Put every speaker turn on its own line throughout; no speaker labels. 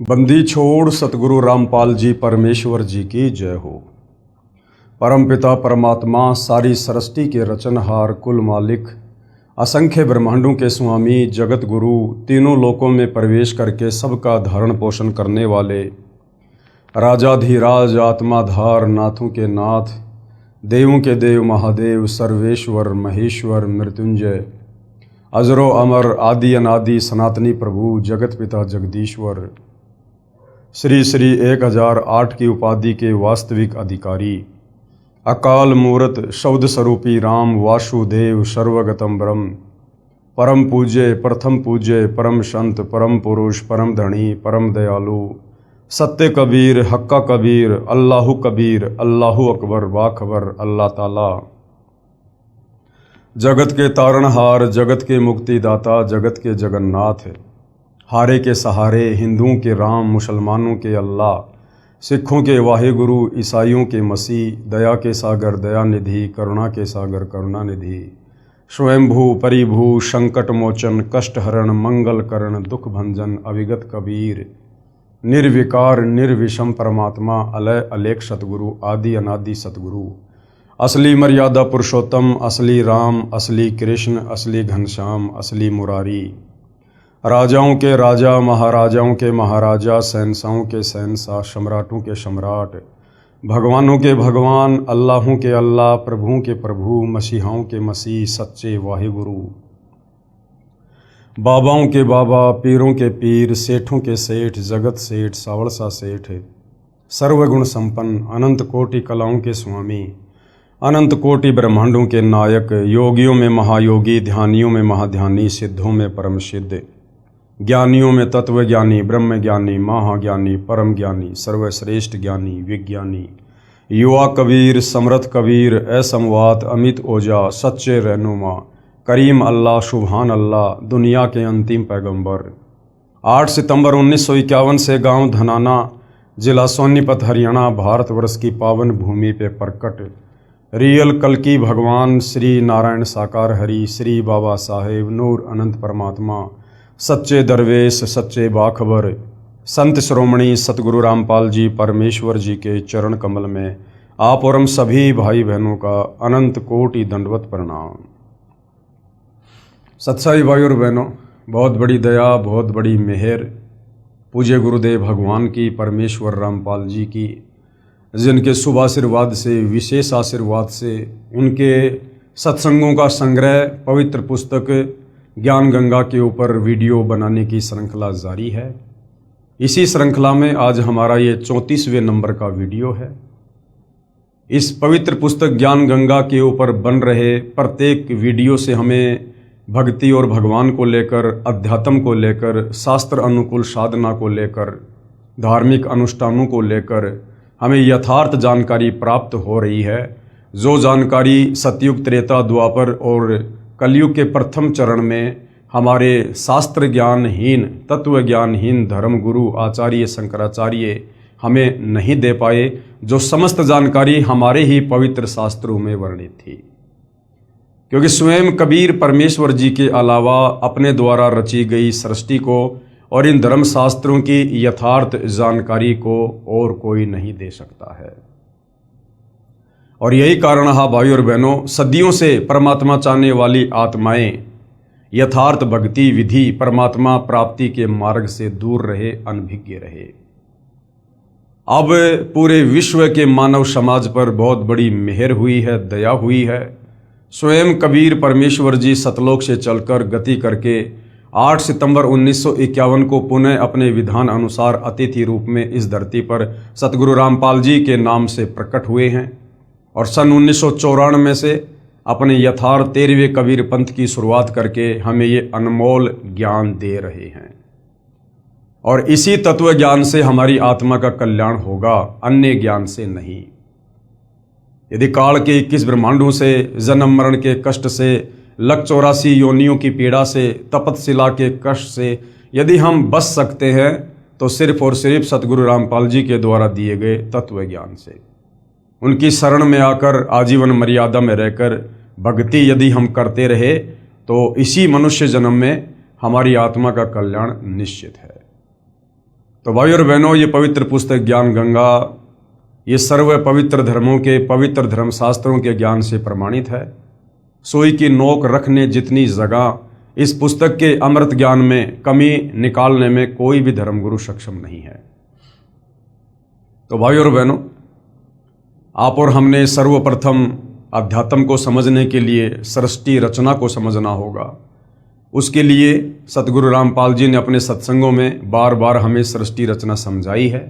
बंदी छोड़ सतगुरु रामपाल जी परमेश्वर जी की जय हो। परमपिता परमात्मा सारी सृष्टि के रचनहार कुल मालिक असंख्य ब्रह्मांडों के स्वामी जगत गुरु तीनों लोकों में प्रवेश करके सबका धारण पोषण करने वाले राजाधिराज आत्माधार नाथों के नाथ देवों के देव महादेव सर्वेश्वर महेश्वर मृत्युंजय अजरो अमर आदि अनादि सनातनी प्रभु जगत पिता जगदीश्वर श्री श्री 1008 की उपाधि के वास्तविक अधिकारी अकाल मूर्त शब्द स्वरूपी राम वासुदेव सर्वगतम ब्रह्म परम पूज्य प्रथम पूज्य परम संत परम पुरुष परम धनी परम दयालु सत्य कबीर हक्का कबीर अल्लाहु कबीर अल्लाहु अकबर बाखबर अल्लाह ताला जगत के तारणहार जगत के मुक्तिदाता जगत के जगन्नाथ हारे के सहारे हिंदुओं के राम मुसलमानों के अल्लाह सिखों के वाहिगुरु ईसाइयों के मसीह दया के सागर दया निधि करुणा के सागर करुणा निधि स्वयंभू परिभू संकट मोचन कष्ट हरण मंगल करण दुख भंजन अविगत कबीर निर्विकार निर्विषम परमात्मा अलय अलेख सतगुरु आदि अनादि सतगुरु असली मर्यादा पुरुषोत्तम असली राम असली कृष्ण असली घनश्याम असली मुरारी राजाओं के राजा महाराजाओं के महाराजा शहंशाहों के शहंशाह सम्राटों के सम्राट भगवानों के भगवान अल्लाहों के अल्लाह प्रभुओं के प्रभु मसीहाओं के मसीह सच्चे वाहिगुरु बाबाओं के बाबा पीरों के पीर सेठों के सेठ जगत सेठ सावड़सा सेठ सर्वगुण संपन्न अनंत कोटि कलाओं के स्वामी अनंत कोटि ब्रह्मांडों के नायक योगियों में महायोगी ध्यानियों में महाध्यानी सिद्धों में परम सिद्ध ज्ञानियों में तत्व ज्ञानी ब्रह्म ज्ञानी महाज्ञानी परम ज्ञानी सर्वश्रेष्ठ ज्ञानी विज्ञानी युवा कबीर समर्थ कबीर असमवात अमित ओजा सच्चे रहनुमा करीम अल्लाह सुभान अल्लाह दुनिया के अंतिम पैगंबर 8 सितंबर 1951 से गांव धनाना जिला सोनीपत हरियाणा भारतवर्ष की पावन भूमि पे प्रकट रियल कल्कि भगवान श्री नारायण साकार हरि श्री बाबा साहेब नूर अनंत परमात्मा सच्चे दरवेश सच्चे बाखबर संत श्रोमणी सतगुरु रामपाल जी परमेश्वर जी के चरण कमल में आप और हम सभी भाई बहनों का अनंत कोटि दंडवत प्रणाम। सत्साई भाई और बहनों, बहुत बड़ी दया बहुत बड़ी मेहर पूज्य गुरुदेव भगवान की परमेश्वर रामपाल जी की, जिनके शुभ आशीर्वाद से विशेष आशीर्वाद से उनके सत्संगों का संग्रह पवित्र पुस्तक ज्ञान गंगा के ऊपर वीडियो बनाने की श्रृंखला जारी है। इसी श्रृंखला में आज हमारा ये 34वें नंबर का वीडियो है। इस पवित्र पुस्तक ज्ञान गंगा के ऊपर बन रहे प्रत्येक वीडियो से हमें भक्ति और भगवान को लेकर अध्यात्म को लेकर शास्त्र अनुकूल साधना को लेकर धार्मिक अनुष्ठानों को लेकर हमें यथार्थ जानकारी प्राप्त हो रही है। जो जानकारी सतयुग त्रेता द्वापर और कलयुग के प्रथम चरण में हमारे शास्त्र ज्ञानहीन तत्व ज्ञानहीन धर्म गुरु आचार्य शंकराचार्य हमें नहीं दे पाए, जो समस्त जानकारी हमारे ही पवित्र शास्त्रों में वर्णित थी। क्योंकि स्वयं कबीर परमेश्वर जी के अलावा अपने द्वारा रची गई सृष्टि को और इन धर्म शास्त्रों की यथार्थ जानकारी को और कोई नहीं दे सकता है। और यही कारण है भाई और बहनों, सदियों से परमात्मा चाहने वाली आत्माएं यथार्थ भक्ति विधि परमात्मा प्राप्ति के मार्ग से दूर रहे, अनभिज्ञ रहे। अब पूरे विश्व के मानव समाज पर बहुत बड़ी मेहर हुई है, दया हुई है। स्वयं कबीर परमेश्वर जी सतलोक से चलकर गति करके 8 सितंबर 1951 को पुनः अपने विधान अनुसार अतिथि रूप में इस धरती पर सतगुरु रामपाल जी के नाम से प्रकट हुए हैं और सन 1994 से अपने यथार्थ 13वें कबीर पंथ की शुरुआत करके हमें ये अनमोल ज्ञान दे रहे हैं। और इसी तत्व ज्ञान से हमारी आत्मा का कल्याण होगा, अन्य ज्ञान से नहीं। यदि काल के 21 ब्रह्मांडों से जन्म मरण के कष्ट से 184 योनियों की पीड़ा से तपतशिला के कष्ट से यदि हम बच सकते हैं तो सिर्फ और सिर्फ सतगुरु रामपाल जी के द्वारा दिए गए तत्व ज्ञान से, उनकी शरण में आकर आजीवन मर्यादा में रहकर भक्ति यदि हम करते रहे तो इसी मनुष्य जन्म में हमारी आत्मा का कल्याण निश्चित है। तो भाई और बहनों, ये पवित्र पुस्तक ज्ञान गंगा ये सर्व पवित्र धर्मों के पवित्र धर्मशास्त्रों के ज्ञान से प्रमाणित है। सुई की नोक रखने जितनी जगह इस पुस्तक के अमृत ज्ञान में कमी निकालने में कोई भी धर्मगुरु सक्षम नहीं है। तो भाई और बहनों, आप और हमने सर्वप्रथम अध्यात्म को समझने के लिए सृष्टि रचना को समझना होगा। उसके लिए सतगुरु रामपाल जी ने अपने सत्संगों में बार बार हमें सृष्टि रचना समझाई है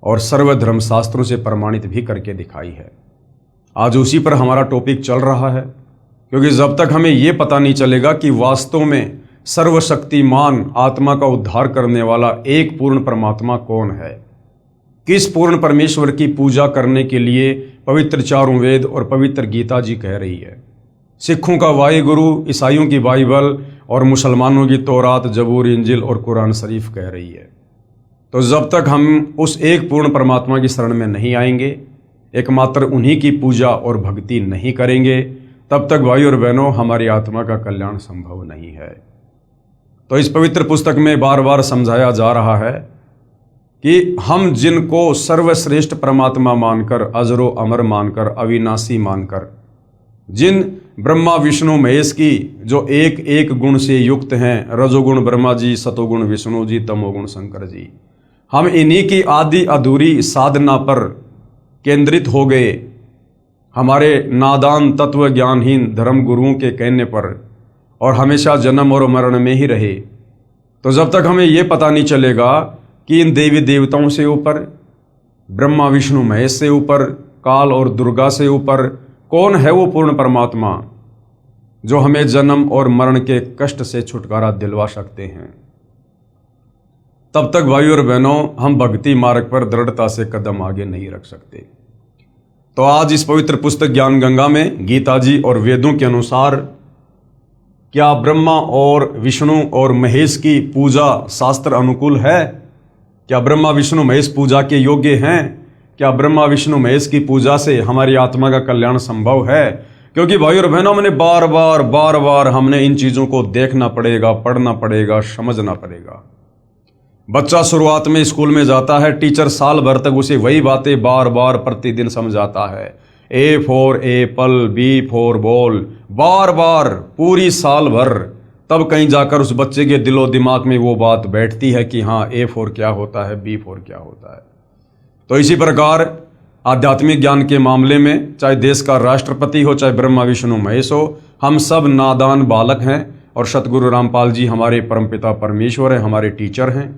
और सर्व धर्मशास्त्रों से प्रमाणित भी करके दिखाई है। आज उसी पर हमारा टॉपिक चल रहा है, क्योंकि जब तक हमें ये पता नहीं चलेगा कि वास्तव में सर्वशक्तिमान आत्मा का उद्धार करने वाला एक पूर्ण परमात्मा कौन है, किस पूर्ण परमेश्वर की पूजा करने के लिए पवित्र चारों वेद और पवित्र गीता जी कह रही है। सिखों का वाहिगुरु, ईसाइयों की बाइबल और मुसलमानों की तौरात, जबूर, इंजिल और कुरान शरीफ कह रही है। तो जब तक हम उस एक पूर्ण परमात्मा की शरण में नहीं आएंगे, एकमात्र उन्हीं की पूजा और भक्ति नहीं करेंगे, तब तक भाई और बहनों हमारी आत्मा का कल्याण संभव नहीं है। तो इस पवित्र पुस्तक में बार बार समझाया जा रहा है कि हम जिनको सर्वश्रेष्ठ परमात्मा मानकर, अजरो अमर मानकर, अविनाशी मानकर, जिन ब्रह्मा विष्णु महेश की जो एक एक गुण से युक्त हैं, रजोगुण ब्रह्मा जी, सतोगुण विष्णु जी, तमोगुण शंकर जी, हम इन्हीं की आदि अधूरी साधना पर केंद्रित हो गए, हमारे नादान तत्व ज्ञानहीन धर्म गुरुओं के कहने पर, और हमेशा जन्म और मरण में ही रहे। तो जब तक हमें ये पता नहीं चलेगा कि इन देवी देवताओं से ऊपर, ब्रह्मा विष्णु महेश से ऊपर, काल और दुर्गा से ऊपर कौन है वो पूर्ण परमात्मा जो हमें जन्म और मरण के कष्ट से छुटकारा दिलवा सकते हैं, तब तक भाई और बहनों हम भक्ति मार्ग पर दृढ़ता से कदम आगे नहीं रख सकते। तो आज इस पवित्र पुस्तक ज्ञान गंगा में गीता जी और वेदों के अनुसार क्या ब्रह्मा और विष्णु और महेश की पूजा शास्त्र अनुकूल है? क्या ब्रह्मा विष्णु महेश पूजा के योग्य हैं? क्या ब्रह्मा विष्णु महेश की पूजा से हमारी आत्मा का कल्याण संभव है? क्योंकि भाई और बहनों, हमने बार बार हमने इन चीजों को देखना पड़ेगा, पढ़ना पड़ेगा, समझना पड़ेगा। बच्चा शुरुआत में स्कूल में जाता है, टीचर साल भर तक उसे वही बातें बार बार प्रतिदिन समझाता है। A for apple, B for ball, बार बार पूरी साल भर, तब कहीं जाकर उस बच्चे के दिलो दिमाग में वो बात बैठती है कि हाँ, ए फॉर क्या होता है, बी फॉर क्या होता है। तो इसी प्रकार आध्यात्मिक ज्ञान के मामले में चाहे देश का राष्ट्रपति हो, चाहे ब्रह्मा विष्णु महेश हो, हम सब नादान बालक हैं और सतगुरु रामपाल जी हमारे परमपिता परमेश्वर हैं, हमारे टीचर हैं,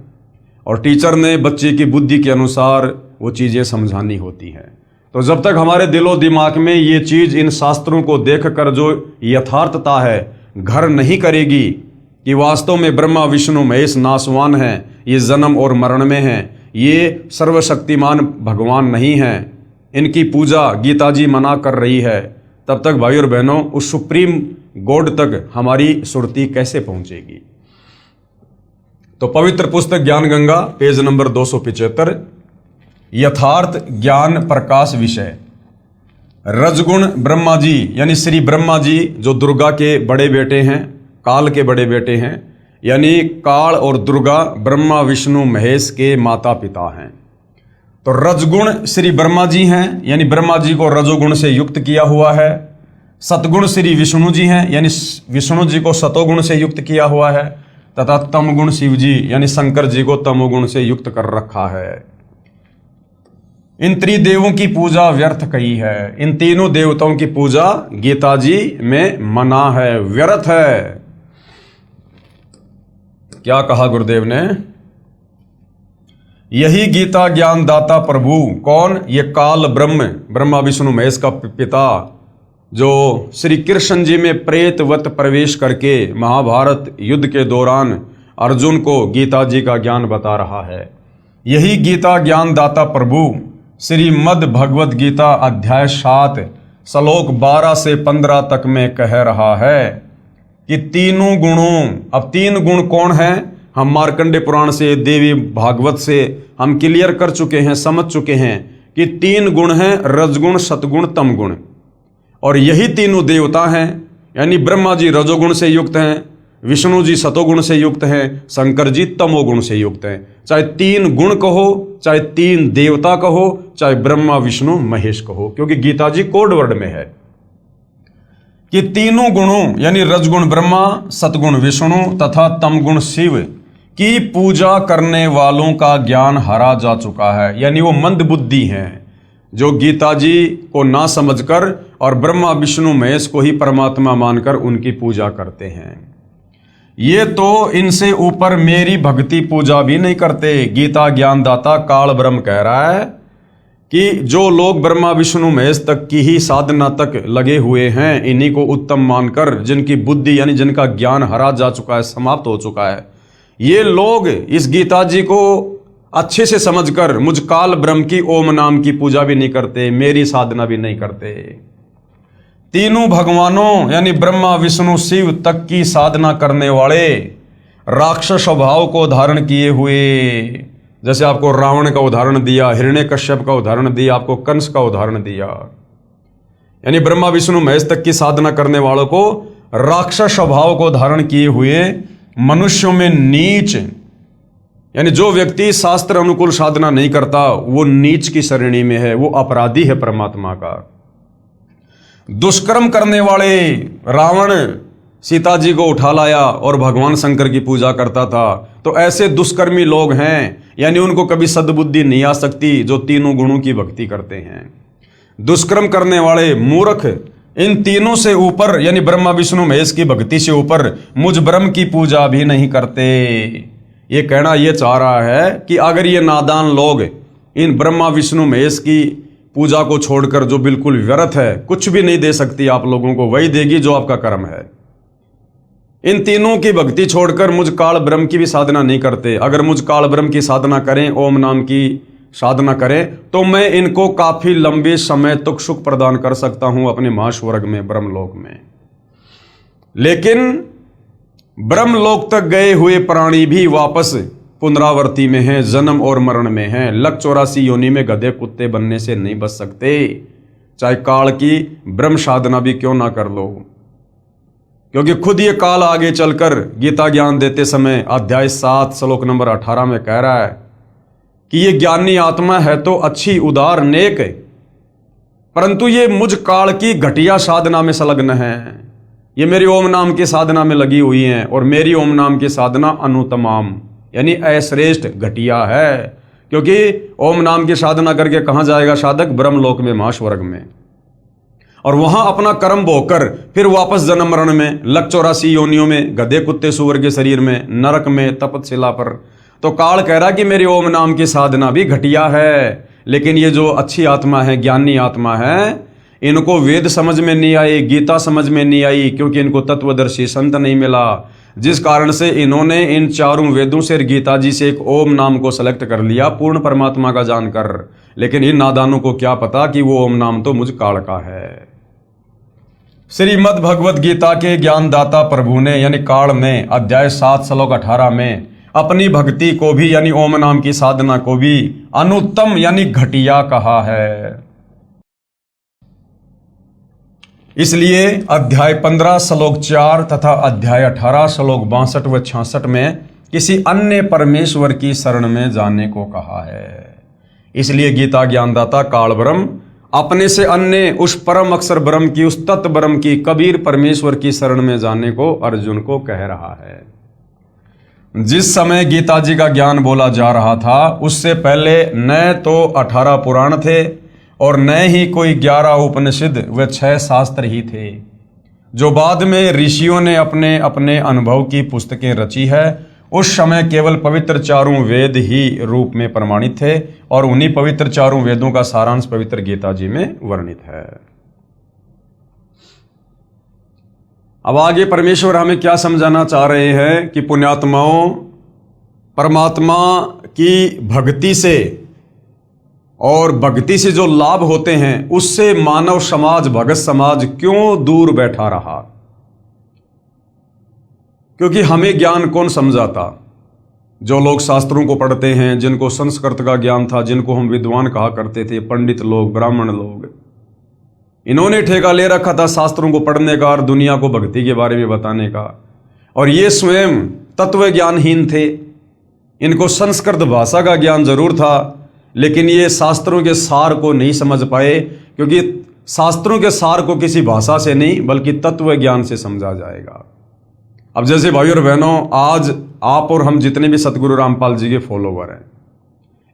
और टीचर ने बच्चे की बुद्धि के अनुसार वो चीज़ें समझानी होती हैं। तो जब तक हमारे दिलो दिमाग में ये चीज़ इन शास्त्रों को देखकर जो यथार्थता है घर नहीं करेगी कि वास्तव में ब्रह्मा विष्णु महेश नासवान हैं, ये जन्म और मरण में हैं, ये सर्वशक्तिमान भगवान नहीं हैं, इनकी पूजा गीता जी मना कर रही है, तब तक भाई और बहनों उस सुप्रीम गॉड तक हमारी सुरती कैसे पहुंचेगी? तो पवित्र पुस्तक ज्ञान गंगा पेज नंबर 275, यथार्थ ज्ञान प्रकाश विषय। रजगुण ब्रह्मा जी यानी श्री ब्रह्मा जी जो दुर्गा के बड़े बेटे हैं, काल के बड़े बेटे हैं, यानी काल और दुर्गा ब्रह्मा विष्णु महेश के माता पिता हैं। तो रजगुण श्री ब्रह्मा जी हैं, यानी ब्रह्मा जी को रजोगुण से युक्त किया हुआ है। सतगुण श्री विष्णु जी हैं, यानी विष्णु जी को सतोगुण से युक्त किया हुआ है, तथा तमगुण शिव जी यानी शंकर जी को तमोगुण से युक्त कर रखा है। इन त्रिदेवों की पूजा व्यर्थ कही है। इन तीनों देवताओं की पूजा गीता जी में मना है, व्यर्थ है। क्या कहा गुरुदेव ने? यही गीता ज्ञान दाता प्रभु कौन? ये काल ब्रह्मा विष्णु महेश का पिता, जो श्री कृष्ण जी में प्रेतवत प्रवेश करके महाभारत युद्ध के दौरान अर्जुन को गीता जी का ज्ञान बता रहा है। यही गीता ज्ञान दाता प्रभु श्रीमद् भगवद गीता अध्याय 7 श्लोक 12 से 15 तक में कह रहा है कि तीनों गुणों, अब तीन गुण कौन हैं? हम मार्कंडे पुराण से, देवी भागवत से हम क्लियर कर चुके हैं, समझ चुके हैं कि तीन गुण हैं, रजगुण, सतगुण, तमगुण। और यही तीनों देवता हैं, यानी ब्रह्मा जी रजोगुण से युक्त हैं, विष्णु जी सतोगुण से युक्त हैं, शंकर जी तमोगुण से युक्त हैं। चाहे 3 गुण कहो, चाहे 3 देवता कहो, चाहे ब्रह्मा विष्णु महेश कहो, क्योंकि गीता जी कोड वर्ड में है कि तीनों गुणों यानी रजगुण ब्रह्मा, सतगुण विष्णु तथा तमगुण शिव की पूजा करने वालों का ज्ञान हरा जा चुका है। यानी वो मंद बुद्धि हैं जो गीता जी को ना समझकर और ब्रह्मा विष्णु महेश को ही परमात्मा मानकर उनकी पूजा करते हैं। ये तो इनसे ऊपर मेरी भक्ति पूजा भी नहीं करते। गीता ज्ञानदाता काल ब्रह्म कह रहा है कि जो लोग ब्रह्मा विष्णु महेश तक की ही साधना तक लगे हुए हैं, इन्हीं को उत्तम मानकर, जिनकी बुद्धि यानी जिनका ज्ञान हरा जा चुका है, समाप्त हो चुका है, ये लोग इस गीता जी को अच्छे से समझकर मुझ काल ब्रह्म की ओम नाम की पूजा भी नहीं करते, मेरी साधना भी नहीं करते। तीनों भगवानों यानी ब्रह्मा विष्णु शिव तक की साधना करने वाले राक्षस स्वभाव को धारण किए हुए, जैसे आपको रावण का उदाहरण दिया, हिरण्यकश्यप का उदाहरण दिया, आपको कंस का उदाहरण दिया, यानी ब्रह्मा विष्णु महेश तक की साधना करने वालों को राक्षस स्वभाव को धारण किए हुए मनुष्यों में नीच, यानी जो व्यक्ति शास्त्र अनुकूल साधना नहीं करता वो नीच की श्रेणी में है, वो अपराधी है परमात्मा का। दुष्कर्म करने वाले रावण सीता जी को उठा लाया और भगवान शंकर की पूजा करता था, तो ऐसे दुष्कर्मी लोग हैं, यानी उनको कभी सद्बुद्धि नहीं आ सकती जो तीनों गुणों की भक्ति करते हैं। दुष्कर्म करने वाले मूर्ख इन तीनों से ऊपर यानी ब्रह्मा विष्णु महेश की भक्ति से ऊपर मुझ ब्रह्म की पूजा भी नहीं करते। ये कहना ये चाह रहा है कि अगर ये नादान लोग इन ब्रह्मा विष्णु महेश की पूजा को छोड़कर, जो बिल्कुल व्यर्थ है, कुछ भी नहीं दे सकती आप लोगों को, वही देगी जो आपका कर्म है, इन तीनों की भक्ति छोड़कर मुझ काल ब्रह्म की भी साधना नहीं करते, अगर मुझ काल ब्रह्म की साधना करें, ओम नाम की साधना करें, तो मैं इनको काफी लंबे समय तक सुख प्रदान कर सकता हूं अपने महास्वर्ग में, ब्रह्मलोक में। लेकिन ब्रह्मलोक तक गए हुए प्राणी भी वापस पुनरावृत्ति में हैं, जन्म और मरण में हैं। लक 84 योनि में गधे कुत्ते बनने से नहीं बच सकते, चाहे काल की ब्रह्म साधना भी क्यों ना कर लो, क्योंकि खुद ये काल आगे चलकर गीता ज्ञान देते समय अध्याय 7 श्लोक नंबर 18 में कह रहा है कि ये ज्ञानी आत्मा है तो अच्छी, उदार, नेक, परंतु ये मुझ काल की घटिया साधना में संलग्न है। ये मेरी ओम नाम की साधना में लगी हुई हैं और मेरी ओम नाम की साधना अनुतमाम यानी अश्रेष्ठ, घटिया है, क्योंकि ओम नाम की साधना करके कहां जाएगा साधक? ब्रह्मलोक में, महास्वर्ग में, और वहां अपना कर्म भोगकर फिर वापस जन्म मरण में, लक 84 योनियों में, गधे कुत्ते सूअर के शरीर में, नरक में, तपतशिला पर। तो काल कह रहा कि मेरी ओम नाम की साधना भी घटिया है, लेकिन ये जो अच्छी आत्मा है, ज्ञानी आत्मा है, इनको वेद समझ में नहीं आई, गीता समझ में नहीं आई, क्योंकि इनको तत्वदर्शी संत नहीं मिला, जिस कारण से इन्होंने इन चारों वेदों से गीता जी से एक ओम नाम को सेलेक्ट कर लिया पूर्ण परमात्मा का जानकर। लेकिन इन नादानों को क्या पता कि वो ओम नाम तो मुझ काल का है। श्रीमद् भगवत गीता के ज्ञानदाता प्रभु ने यानी काल में अध्याय 7 श्लोक 18 में अपनी भक्ति को भी यानी ओम नाम की साधना को भी अनुत्तम यानी घटिया कहा है। इसलिए अध्याय 15 श्लोक 4 तथा अध्याय 18 श्लोक 62 व 66 में किसी अन्य परमेश्वर की शरण में जाने को कहा है। इसलिए गीता ज्ञानदाता काल ब्रह्म अपने से अन्य उस परम अक्षर ब्रह्म की, उस तत्व ब्रह्म की, कबीर परमेश्वर की शरण में जाने को अर्जुन को कह रहा है। जिस समय गीता जी का ज्ञान बोला जा रहा था उससे पहले न तो 18 पुराण थे और न ही कोई 11 उपनिषद व 6 शास्त्र ही थे, जो बाद में ऋषियों ने अपने अपने अनुभव की पुस्तकें रची है। उस समय केवल पवित्र चारों वेद ही रूप में प्रमाणित थे और उन्हीं पवित्र चारों वेदों का सारांश पवित्र गीता जी में वर्णित है। अब आगे परमेश्वर हमें क्या समझाना चाह रहे हैं कि पुण्यात्माओं, परमात्मा की भक्ति से और भक्ति से जो लाभ होते हैं उससे मानव समाज, भगत समाज क्यों दूर बैठा रहा? क्योंकि हमें ज्ञान कौन समझाता? जो लोग शास्त्रों को पढ़ते हैं, जिनको संस्कृत का ज्ञान था, जिनको हम विद्वान कहा करते थे, पंडित लोग, ब्राह्मण लोग, इन्होंने ठेका ले रखा था शास्त्रों को पढ़ने का और दुनिया को भक्ति के बारे में बताने का। और ये स्वयं तत्व ज्ञानहीन थे। इनको संस्कृत भाषा का ज्ञान जरूर था, लेकिन ये शास्त्रों के सार को नहीं समझ पाए, क्योंकि शास्त्रों के सार को किसी भाषा से नहीं बल्कि तत्व ज्ञान से समझा जाएगा। अब जैसे भाई और बहनों, आज आप और हम जितने भी सतगुरु रामपाल जी के फॉलोवर हैं,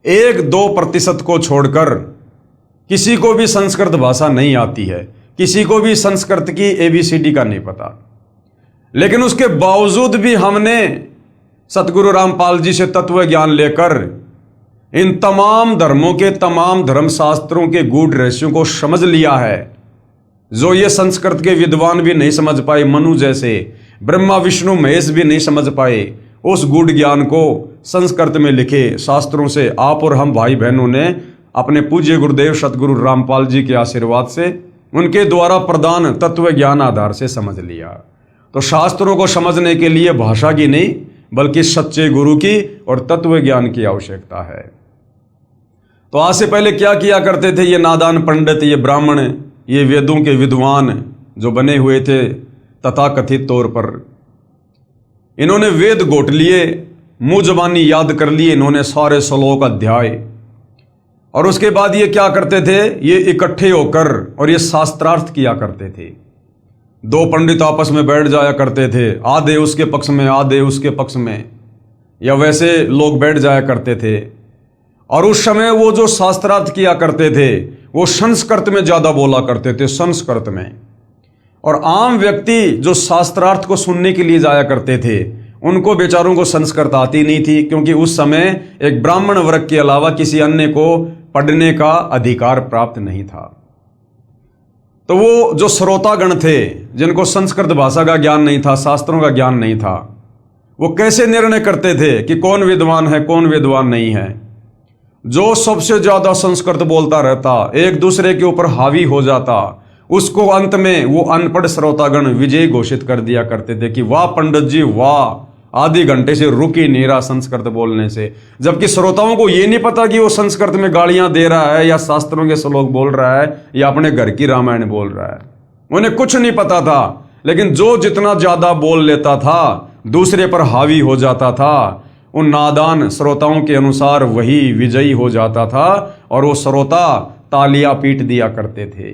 1-2% को छोड़कर किसी को भी संस्कृत भाषा नहीं आती है, किसी को भी संस्कृत की ABCD का नहीं पता। लेकिन उसके बावजूद भी हमने सतगुरु रामपाल जी से तत्व ज्ञान लेकर इन तमाम धर्मों के तमाम धर्मशास्त्रों के गूढ़ रहस्यों को समझ लिया है, जो ये संस्कृत के विद्वान भी नहीं समझ पाए, मनु जैसे ब्रह्मा विष्णु महेश भी नहीं समझ पाए। उस गूढ़ ज्ञान को संस्कृत में लिखे शास्त्रों से आप और हम भाई बहनों ने अपने पूज्य गुरुदेव सतगुरु रामपाल जी के आशीर्वाद से, उनके द्वारा प्रदान तत्व ज्ञान आधार से समझ लिया। तो शास्त्रों को समझने के लिए भाषा की नहीं बल्कि सच्चे गुरु की और तत्व ज्ञान की आवश्यकता है। तो आज से पहले क्या किया करते थे ये नादान पंडित, ये ब्राह्मण, ये वेदों के विद्वान जो बने हुए थे तथाकथित तौर पर, इन्होंने वेद घोट लिए, मुंह जबानी याद कर लिए इन्होंने सारे श्लोक अध्याय, और उसके बाद ये क्या करते थे, ये इकट्ठे होकर और ये शास्त्रार्थ किया करते थे। 2 पंडित आपस में बैठ जाया करते थे, आधे उसके पक्ष में आधे उसके पक्ष में, या वैसे लोग बैठ जाया करते थे। और उस समय वो जो शास्त्रार्थ किया करते थे वो संस्कृत में ज्यादा बोला करते थे, संस्कृत में। और आम व्यक्ति जो शास्त्रार्थ को सुनने के लिए जाया करते थे उनको बेचारों को संस्कृत आती नहीं थी, क्योंकि उस समय एक ब्राह्मण वर्ग के अलावा किसी अन्य को पढ़ने का अधिकार प्राप्त नहीं था। तो वो जो श्रोतागण थे जिनको संस्कृत भाषा का ज्ञान नहीं था, शास्त्रों का ज्ञान नहीं था, वो कैसे निर्णय करते थे कि कौन विद्वान है कौन विद्वान नहीं है। जो सबसे ज्यादा संस्कृत बोलता रहता, एक दूसरे के ऊपर हावी हो जाता, उसको अंत में वो अनपढ़ श्रोतागण विजय घोषित कर दिया करते थे कि वाह पंडित जी वाह, आधे घंटे से रुक ही नहीं रहा संस्कृत बोलने से। जबकि श्रोताओं को ये नहीं पता कि वो संस्कृत में गालियां दे रहा है या शास्त्रों के श्लोक बोल रहा है या अपने घर की रामायण बोल रहा है, उन्हें कुछ नहीं पता था। लेकिन जो जितना ज्यादा बोल लेता था दूसरे पर हावी हो जाता था, उन नादान श्रोताओं के अनुसार वही विजयी हो जाता था और वो श्रोता तालियां पीट दिया करते थे।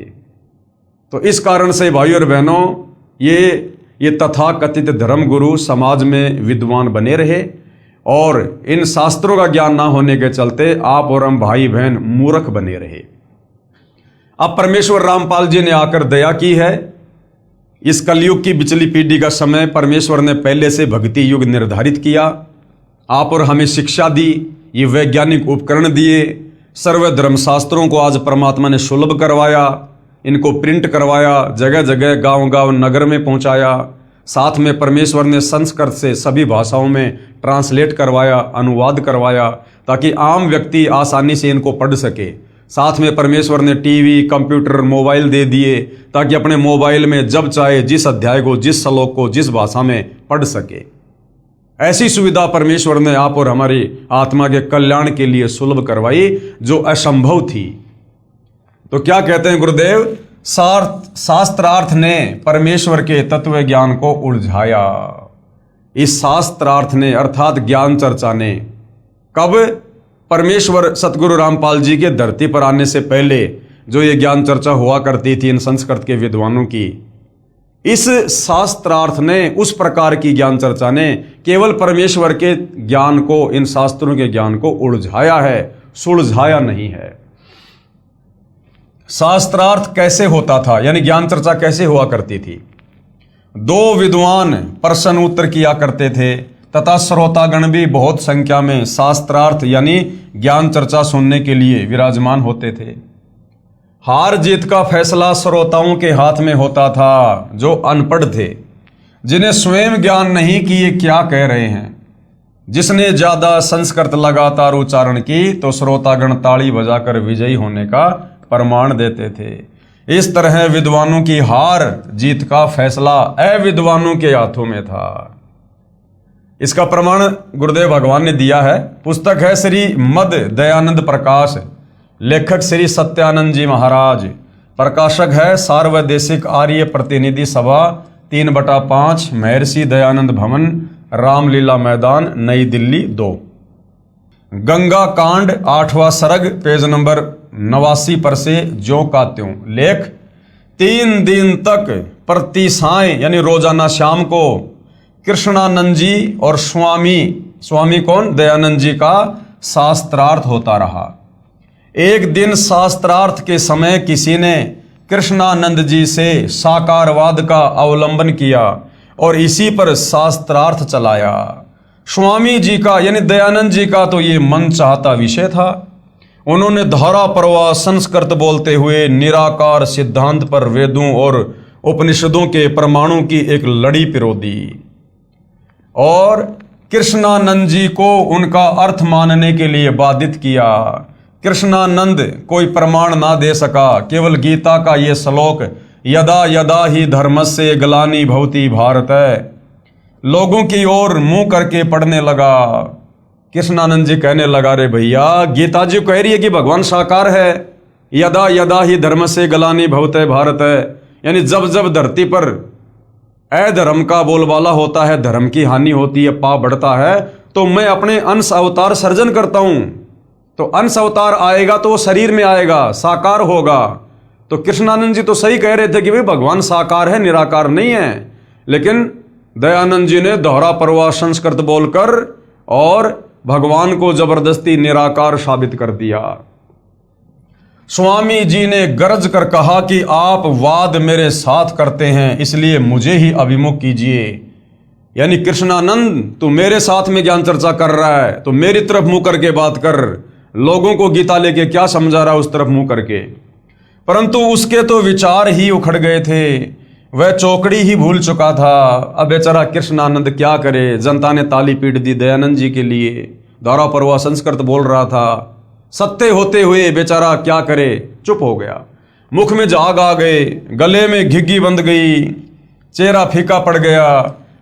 तो इस कारण से भाई और बहनों, ये तथाकथित धर्मगुरु समाज में विद्वान बने रहे, और इन शास्त्रों का ज्ञान ना होने के चलते आप और हम भाई बहन मूर्ख बने रहे। अब परमेश्वर रामपाल जी ने आकर दया की है। इस कलयुग की बिचली पीढ़ी का समय परमेश्वर ने पहले से भक्ति युग निर्धारित किया, आप और हमें शिक्षा दी, ये वैज्ञानिक उपकरण दिए, सर्व धर्मशास्त्रों को आज परमात्मा ने सुलभ करवाया, इनको प्रिंट करवाया, जगह जगह गांव गांव नगर में पहुंचाया। साथ में परमेश्वर ने संस्कृत से सभी भाषाओं में ट्रांसलेट करवाया, अनुवाद करवाया, ताकि आम व्यक्ति आसानी से इनको पढ़ सके। साथ में परमेश्वर ने टीवी, कंप्यूटर, मोबाइल दे दिए, ताकि अपने मोबाइल में जब चाहे जिस अध्याय को, जिस श्लोक को, जिस भाषा में पढ़ सके। ऐसी सुविधा परमेश्वर ने आप और हमारी आत्मा के कल्याण के लिए सुलभ करवाई, जो असंभव थी। तो क्या कहते हैं गुरुदेव, शास्त्रार्थ ने परमेश्वर के तत्व ज्ञान को उलझाया। इस शास्त्रार्थ ने अर्थात ज्ञान चर्चा ने कब, परमेश्वर सतगुरु रामपाल जी के धरती पर आने से पहले जो ये ज्ञान चर्चा हुआ करती थी इन संस्कृत के विद्वानों की, इस शास्त्रार्थ ने, उस प्रकार की ज्ञान चर्चा ने केवल परमेश्वर के ज्ञान को, इन शास्त्रों के ज्ञान को उलझाया है, सुलझाया नहीं है। शास्त्रार्थ कैसे होता था, यानी ज्ञान चर्चा कैसे हुआ करती थी? 2 विद्वान प्रश्न उत्तर किया करते थे तथा श्रोतागण भी बहुत संख्या में शास्त्रार्थ यानी ज्ञान चर्चा सुनने के लिए विराजमान होते थे। हार जीत का फैसला श्रोताओं के हाथ में होता था, जो अनपढ़ थे, जिन्हें स्वयं ज्ञान नहीं कि ये क्या कह रहे हैं। जिसने ज्यादा संस्कृत लगातार उच्चारण की तो श्रोतागण ताली बजाकर विजयी होने का प्रमाण देते थे। इस तरह विद्वानों की हार जीत का फैसला अविद्वानों के हाथों में था। इसका प्रमाण गुरुदेव भगवान ने दिया है। पुस्तक है श्री मद दयानंद प्रकाश, लेखक श्री सत्यानंद जी महाराज, प्रकाशक है सार्वदेशिक आर्य प्रतिनिधि सभा 3/5 महर्षि दयानंद भवन, रामलीला मैदान, नई दिल्ली 2। गंगा कांड 8वां सर्ग, पेज नंबर 89 पर से ज्यों का त्यों। लेख 3 दिन तक प्रति साय यानी रोजाना शाम को कृष्णानंद जी और स्वामी कौन, दयानंद जी का शास्त्रार्थ होता रहा। एक दिन शास्त्रार्थ के समय किसी ने कृष्णानंद जी से साकारवाद का अवलंबन किया और इसी पर शास्त्रार्थ चलाया। स्वामी जी का यानी दयानंद जी का तो ये मन चाहता विषय था। उन्होंने धारा प्रवाह संस्कृत बोलते हुए निराकार सिद्धांत पर वेदों और उपनिषदों के प्रमाणों की एक लड़ी पिरो दी और कृष्णानंद जी को उनका अर्थ मानने के लिए बाधित किया। कृष्णानंद कोई प्रमाण ना दे सका, केवल गीता का ये श्लोक यदा यदा ही धर्मस्य ग्लानि भवति भारत लोगों की ओर मुंह करके पढ़ने लगा। कृष्णानंद जी कहने लगा, रे भैया गीता जी कह रही है कि भगवान साकार है, यदा यदा ही धर्मस्य ग्लानि भवति भारत, यानी जब जब धरती पर अधर्म का बोलबाला होता है, धर्म की हानि होती है, पाप बढ़ता है, तो मैं अपने अंश अवतार सर्जन करता हूं। तो अंश अवतार आएगा तो वो शरीर में आएगा, साकार होगा। तो कृष्णानंद जी तो सही कह रहे थे कि भाई भगवान साकार है, निराकार नहीं है, लेकिन दयानंद जी ने दोहरा प्रवाह संस्कृत बोलकर और भगवान को जबरदस्ती निराकार साबित कर दिया। स्वामी जी ने गरज कर कहा कि आप वाद मेरे साथ करते हैं, इसलिए मुझे ही अभिमुख कीजिए। यानी कृष्णानंद तू मेरे साथ में ज्ञान चर्चा कर रहा है तो मेरी तरफ मुंह करके बात कर, लोगों को गीता लेके क्या समझा रहा है उस तरफ मुंह करके। परंतु उसके तो विचार ही उखड़ गए थे, वह चौकड़ी ही भूल चुका था। अब बेचारा कृष्णानंद क्या करे, जनता ने ताली पीट दी दयानंद जी के लिए, धारा प्रवाह संस्कृत बोल रहा था, सत्य होते हुए बेचारा क्या करे, चुप हो गया। मुख में झाग आ गए, गले में घिग्गी बंध गई, चेहरा फीका पड़ गया,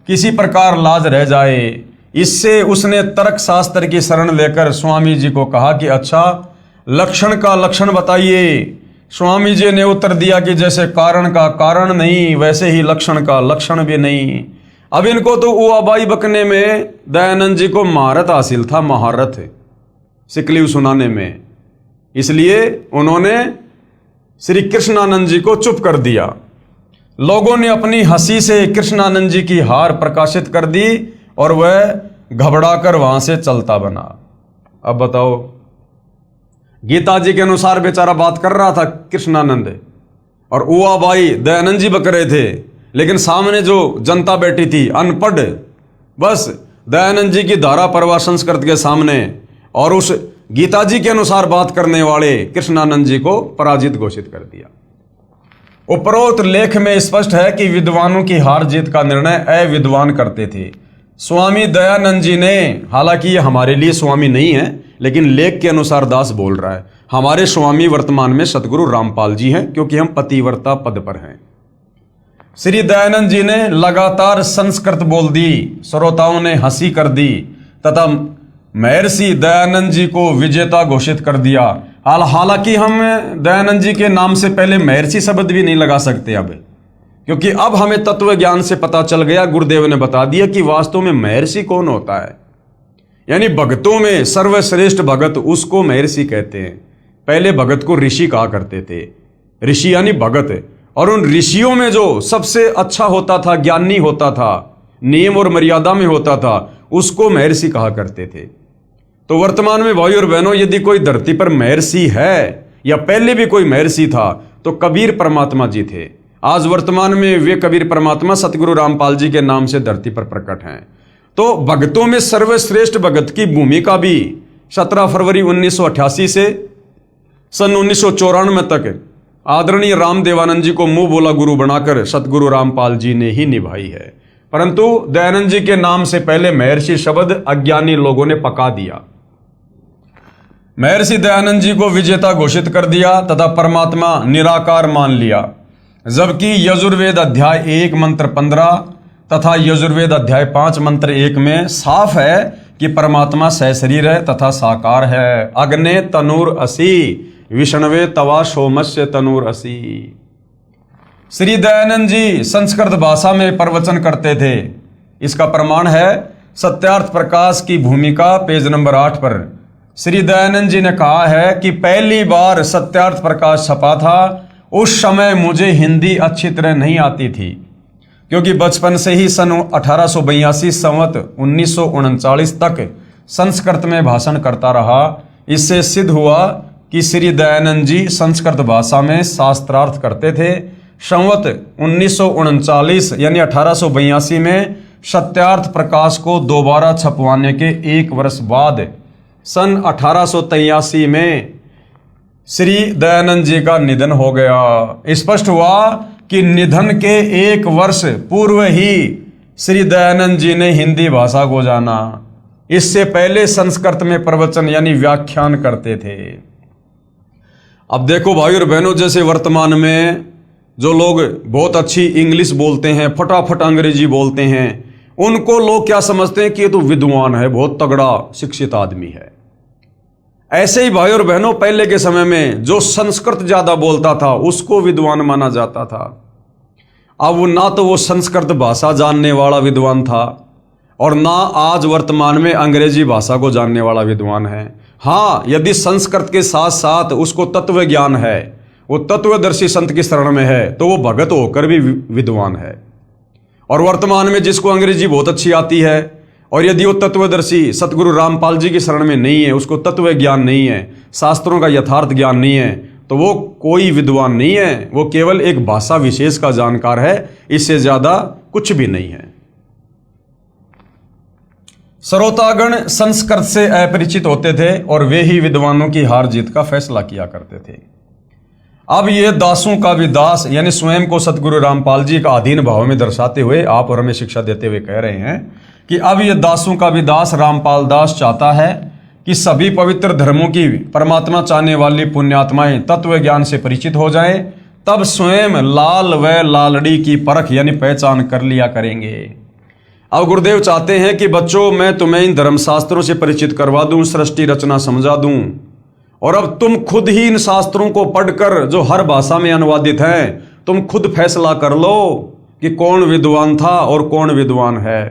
किसी प्रकार लाज रह जाए। इससे उसने तर्क शास्त्र की शरण लेकर स्वामी जी को कहा कि अच्छा लक्षण का लक्षण बताइए। स्वामी जी ने उत्तर दिया कि जैसे कारण का कारण नहीं वैसे ही लक्षण का लक्षण भी नहीं। अब इनको तो उआबाई बकने में दयानंद जी को महारत हासिल था, महारत सिकलीव सुनाने में, इसलिए उन्होंने श्री कृष्णानंद जी को चुप कर दिया। लोगों ने अपनी हंसी से कृष्णानंद जी की हार प्रकाशित कर दी और वह घबराकर वहां से चलता बना। अब बताओ, गीता जी के अनुसार बेचारा बात कर रहा था कृष्णानंद और उआबाई दयानंद जी बक रहे थे, लेकिन सामने जो जनता बैठी थी अनपढ़, बस दयानंद जी की धारा प्रवाह संस्कृत के सामने और उस गीता जी के अनुसार बात करने वाले कृष्णानंद जी को पराजित घोषित कर दिया। उपरोक्त लेख में स्पष्ट है कि विद्वानों की हार जीत का निर्णय अविद्वान करते थे। स्वामी दयानंद जी ने, हालांकि ये हमारे लिए स्वामी नहीं है, लेकिन लेख के अनुसार दास बोल रहा है, हमारे स्वामी वर्तमान में सतगुरु रामपाल जी हैं, क्योंकि हम पतिव्रता पद पर हैं। श्री दयानंद जी ने लगातार संस्कृत बोल दी, श्रोताओं ने हंसी कर दी तथा महर्षि दयानंद जी को विजेता घोषित कर दिया। हालांकि हम दयानंद जी के नाम से पहले महर्षि शब्द भी नहीं लगा सकते अब, क्योंकि अब हमें तत्व ज्ञान से पता चल गया, गुरुदेव ने बता दिया कि वास्तव में महर्षि कौन होता है। यानी भगतों में सर्वश्रेष्ठ भगत उसको महर्षि कहते हैं। पहले भगत को ऋषि कहा करते थे, ऋषि यानी भगत, और उन ऋषियों में जो सबसे अच्छा होता था, ज्ञानी होता था, नियम और मर्यादा में होता था, उसको महर्षि कहा करते थे। तो वर्तमान में भाई और बहनों, यदि कोई धरती पर महर्षि है या पहले भी कोई महर्षि था तो कबीर परमात्मा जी थे। आज वर्तमान में वे कबीर परमात्मा सतगुरु रामपाल जी के नाम से धरती पर प्रकट हैं। तो भगतों में सर्वश्रेष्ठ भगत की भूमिका भी 17 फरवरी 1988 से सन 1994 तक आदरणीय रामदेवानंद जी को मुंह बोला गुरु बनाकर सतगुरु रामपाल जी ने ही निभाई है। परंतु दयानंद जी के नाम से पहले महर्षि शब्द अज्ञानी लोगों ने पका दिया। महर्षि दयानंद जी को विजेता घोषित कर दिया तथा परमात्मा निराकार मान लिया, जबकि यजुर्वेद अध्याय 1 मंत्र 15 तथा यजुर्वेद अध्याय 5 मंत्र 1 में साफ है कि परमात्मा सशरीर है तथा साकार है। अग्ने तनुर असि विष्णवे तवा सोमस्य तनुर असि। श्री दयानंद जी संस्कृत भाषा में प्रवचन करते थे। इसका प्रमाण है सत्यार्थ प्रकाश की भूमिका पेज नंबर 8 पर। श्री दयानंद जी ने कहा है कि पहली बार सत्यार्थ प्रकाश छपा था, उस समय मुझे हिंदी अच्छी तरह नहीं आती थी, क्योंकि बचपन से ही सन 1882 संवत 1939 तक संस्कृत में भाषण करता रहा। इससे सिद्ध हुआ कि श्री दयानंद जी संस्कृत भाषा में शास्त्रार्थ करते थे। संवत 1939 यानी 1882 में सत्यार्थ प्रकाश को दोबारा छपवाने के 1 वर्ष बाद सन 1883 में श्री दयानंद जी का निधन हो गया। स्पष्ट हुआ कि निधन के 1 वर्ष पूर्व ही श्री दयानंद जी ने हिंदी भाषा को जाना। इससे पहले संस्कृत में प्रवचन यानी व्याख्यान करते थे। अब देखो भाई और बहनों, जैसे वर्तमान में जो लोग बहुत अच्छी इंग्लिश बोलते हैं, फटाफट अंग्रेजी बोलते हैं, उनको लोग क्या समझते हैं कि ये तो विद्वान है, बहुत तगड़ा शिक्षित आदमी है। ऐसे ही भाई और बहनों, पहले के समय में जो संस्कृत ज्यादा बोलता था उसको विद्वान माना जाता था। अब वो ना तो वो संस्कृत भाषा जानने वाला विद्वान था और ना आज वर्तमान में अंग्रेजी भाषा को जानने वाला विद्वान है। हाँ, यदि संस्कृत के साथ साथ उसको तत्व ज्ञान है, वो तत्वदर्शी संत की शरण में है, तो वो भगत होकर भी विद्वान है। और वर्तमान में जिसको अंग्रेजी बहुत अच्छी आती है और यदि वो तत्वदर्शी सतगुरु रामपाल जी की शरण में नहीं है, उसको तत्व ज्ञान नहीं है, शास्त्रों का यथार्थ ज्ञान नहीं है, तो वो कोई विद्वान नहीं है, वो केवल एक भाषा विशेष का जानकार है, इससे ज्यादा कुछ भी नहीं है। श्रोतागण संस्कृत से अपरिचित होते थे और वे ही विद्वानों की हार जीत का फैसला किया करते थे। अब ये दासों का भी दास यानी स्वयं को सतगुरु रामपाल जी का अधीन भाव में दर्शाते हुए आप और हमें शिक्षा देते हुए कह रहे हैं कि अब ये दासों का भी दास रामपाल दास चाहता है कि सभी पवित्र धर्मों की परमात्मा चाहने वाली पुण्यात्माएं तत्व ज्ञान से परिचित हो जाएं, तब स्वयं लाल व लालड़ी की परख यानी पहचान कर लिया करेंगे। अब गुरुदेव चाहते हैं कि बच्चों, मैं तुम्हें इन धर्मशास्त्रों से परिचित करवा दूं, सृष्टि रचना समझा दूं, और अब तुम खुद ही इन शास्त्रों को पढ़कर जो हर भाषा में अनुवादित हैं, तुम खुद फैसला कर लो कि कौन विद्वान था और कौन विद्वान है,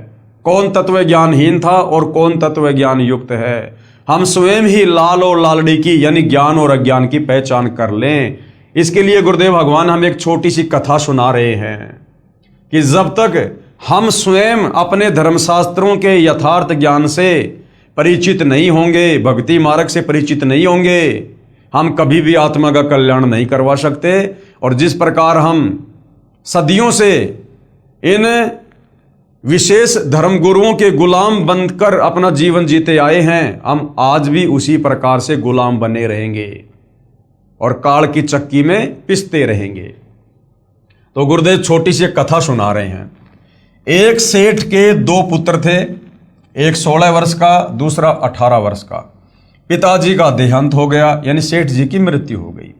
कौन तत्व ज्ञानहीन था और कौन तत्व ज्ञान युक्त है। हम स्वयं ही लाल और लालड़ी की यानी ज्ञान और अज्ञान की पहचान कर लें। इसके लिए गुरुदेव भगवान हमें एक छोटी सी कथा सुना रहे हैं कि जब तक हम स्वयं अपने धर्मशास्त्रों के यथार्थ ज्ञान से परिचित नहीं होंगे, भक्ति मार्ग से परिचित नहीं होंगे, हम कभी भी आत्मा का कल्याण नहीं करवा सकते। और जिस प्रकार हम सदियों से इन विशेष धर्म गुरुओं के गुलाम बनकर अपना जीवन जीते आए हैं, हम आज भी उसी प्रकार से गुलाम बने रहेंगे और काल की चक्की में पिसते रहेंगे। तो गुरुदेव छोटी सी कथा सुना रहे हैं। एक सेठ के 2 पुत्र थे, एक 16 वर्ष का, दूसरा 18 वर्ष का। पिताजी का देहांत हो गया यानी सेठ जी की मृत्यु हो गई।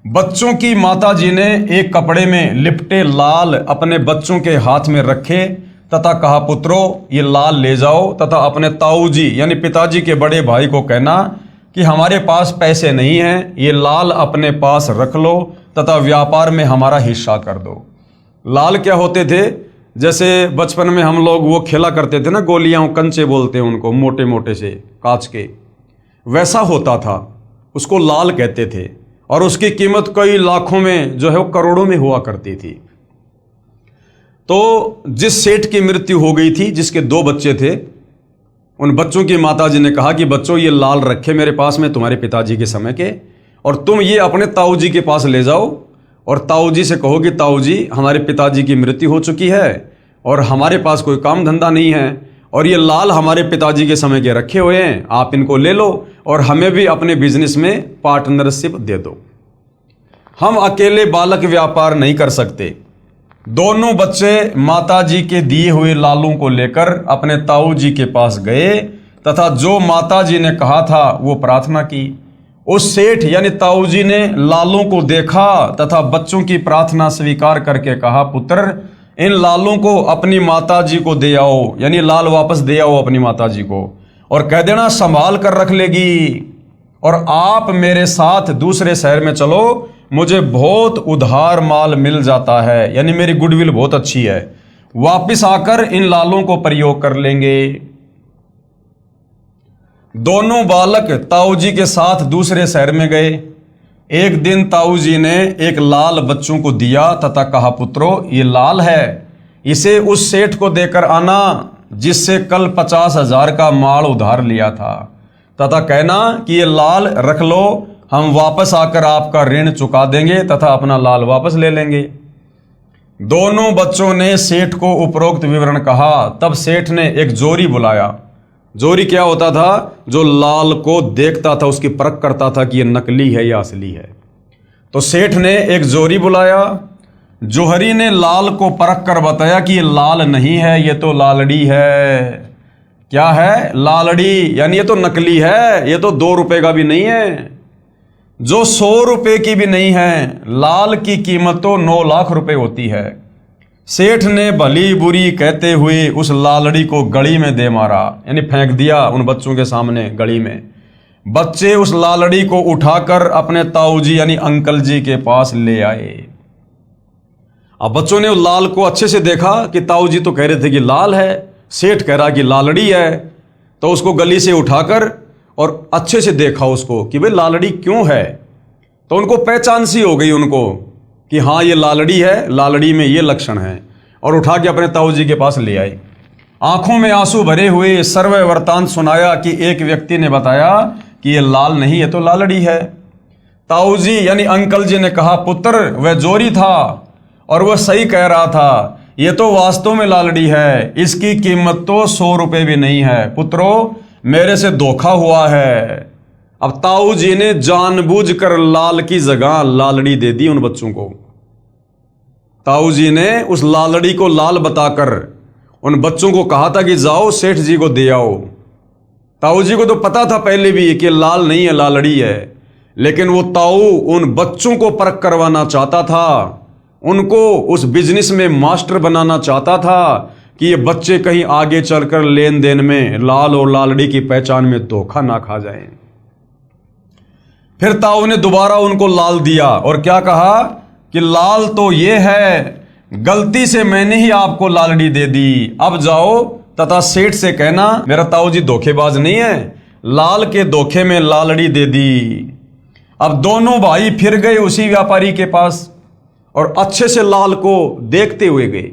बच्चों की माता जी ने एक कपड़े में लिपटे लाल अपने बच्चों के हाथ में रखे तथा कहा, पुत्रों ये लाल ले जाओ तथा अपने ताऊ जी यानी पिताजी के बड़े भाई को कहना कि हमारे पास पैसे नहीं हैं, ये लाल अपने पास रख लो तथा व्यापार में हमारा हिस्सा कर दो। लाल क्या होते थे? जैसे बचपन में हम लोग वो खेला करते थे ना, गोलियां, कंचे बोलते हैं उनको, मोटे मोटे से कांच के, वैसा होता था, उसको लाल कहते थे। और उसकी कीमत कई लाखों में जो है वो करोड़ों में हुआ करती थी। तो जिस सेठ की मृत्यु हो गई थी, जिसके 2 बच्चे थे, उन बच्चों की माताजी ने कहा कि बच्चों ये लाल रखे मेरे पास में तुम्हारे पिताजी के समय के, और तुम ये अपने ताऊ जी के पास ले जाओ और ताऊ जी से कहो कि ताऊ जी हमारे पिताजी की मृत्यु हो चुकी है और हमारे पास कोई काम धंधा नहीं है और ये लाल हमारे पिताजी के समय के रखे हुए हैं, आप इनको ले लो और हमें भी अपने बिजनेस में पार्टनरशिप दे दो। हम अकेले बालक व्यापार नहीं कर सकते। दोनों बच्चे माताजी के दिए हुए लालों को लेकर अपने ताऊ जी के पास गए तथा जो माताजी ने कहा था वो प्रार्थना की। उस सेठ यानी ताऊ जी ने लालों को देखा तथा बच्चों की प्रार्थना स्वीकार करके कहा, पुत्र इन लालों को अपनी माताजी को दे आओ, यानी लाल वापस दे आओ अपनी माताजी को और कह देना संभाल कर रख लेगी, और आप मेरे साथ दूसरे शहर में चलो, मुझे बहुत उधार माल मिल जाता है, यानी मेरी गुडविल बहुत अच्छी है, वापिस आकर इन लालों को प्रयोग कर लेंगे। दोनों बालक ताऊ जी के साथ दूसरे शहर में गए। एक दिन ताऊ जी ने एक लाल बच्चों को दिया तथा कहा, पुत्रो ये लाल है, इसे उस सेठ को देकर आना जिससे कल 50,000 का माल उधार लिया था, तथा कहना कि ये लाल रख लो, हम वापस आकर आपका ऋण चुका देंगे तथा अपना लाल वापस ले लेंगे। दोनों बच्चों ने सेठ को उपरोक्त विवरण कहा। तब सेठ ने एक जोरी बुलाया। जोरी क्या होता था? जो लाल को देखता था, उसकी परख करता था कि ये नकली है या असली है। तो सेठ ने एक जोरी बुलाया। जोहरी ने लाल को परख कर बताया कि ये लाल नहीं है, ये तो लालड़ी है। क्या है? लालड़ी, यानी ये तो नकली है, ये तो 2 रुपए का भी नहीं है, जो 100 रुपए की भी नहीं है। लाल की कीमत तो 9 लाख रुपए होती है। सेठ ने भली बुरी कहते हुए उस लालड़ी को गली में दे मारा, यानी फेंक दिया उन बच्चों के सामने गली में। बच्चे उस लालड़ी को उठाकर अपने ताऊ जी यानी अंकल जी के पास ले आए। अब बच्चों ने उस लाल को अच्छे से देखा कि ताऊ जी तो कह रहे थे कि लाल है, सेठ कह रहा कि लालड़ी है। तो उसको गली से उठाकर और अच्छे से देखा उसको कि भाई लालड़ी क्यों है। तो उनको पहचान सी हो गई उनको कि हाँ ये लालड़ी है, लालड़ी में ये लक्षण है, और उठा के अपने ताऊ जी के पास ले आए। आंखों में आंसू भरे हुए सर्व वृतांत सुनाया कि एक व्यक्ति ने बताया कि ये लाल नहीं है तो लालड़ी है। ताऊ जी यानी अंकल जी ने कहा, पुत्र वह जोरी था और वह सही कह रहा था, ये तो वास्तव में लालड़ी है, इसकी कीमत तो 100 रुपए भी नहीं है। पुत्रो मेरे से धोखा हुआ है। अब ताऊ जी ने जानबूझकर लाल की जगह लालड़ी दे दी उन बच्चों को। ताऊ जी ने उस लालड़ी को लाल बताकर उन बच्चों को कहा था कि जाओ सेठ जी को दे आओ। ताऊ जी को तो पता था पहले भी कि लाल नहीं है, लालड़ी है, लेकिन वो ताऊ उन बच्चों को परख करवाना चाहता था, उनको उस बिजनेस में मास्टर बनाना चाहता था कि ये बच्चे कहीं आगे चलकर लेन देन में लाल और लालड़ी की पहचान में धोखा ना खा जाएं। फिर ताऊ ने दोबारा उनको लाल दिया और क्या कहा कि लाल तो ये है, गलती से मैंने ही आपको लालड़ी दे दी, अब जाओ तथा सेठ से कहना मेरा ताऊ जी धोखेबाज नहीं है, लाल के धोखे में लालड़ी दे दी। अब दोनों भाई फिर गए उसी व्यापारी के पास और अच्छे से लाल को देखते हुए गए।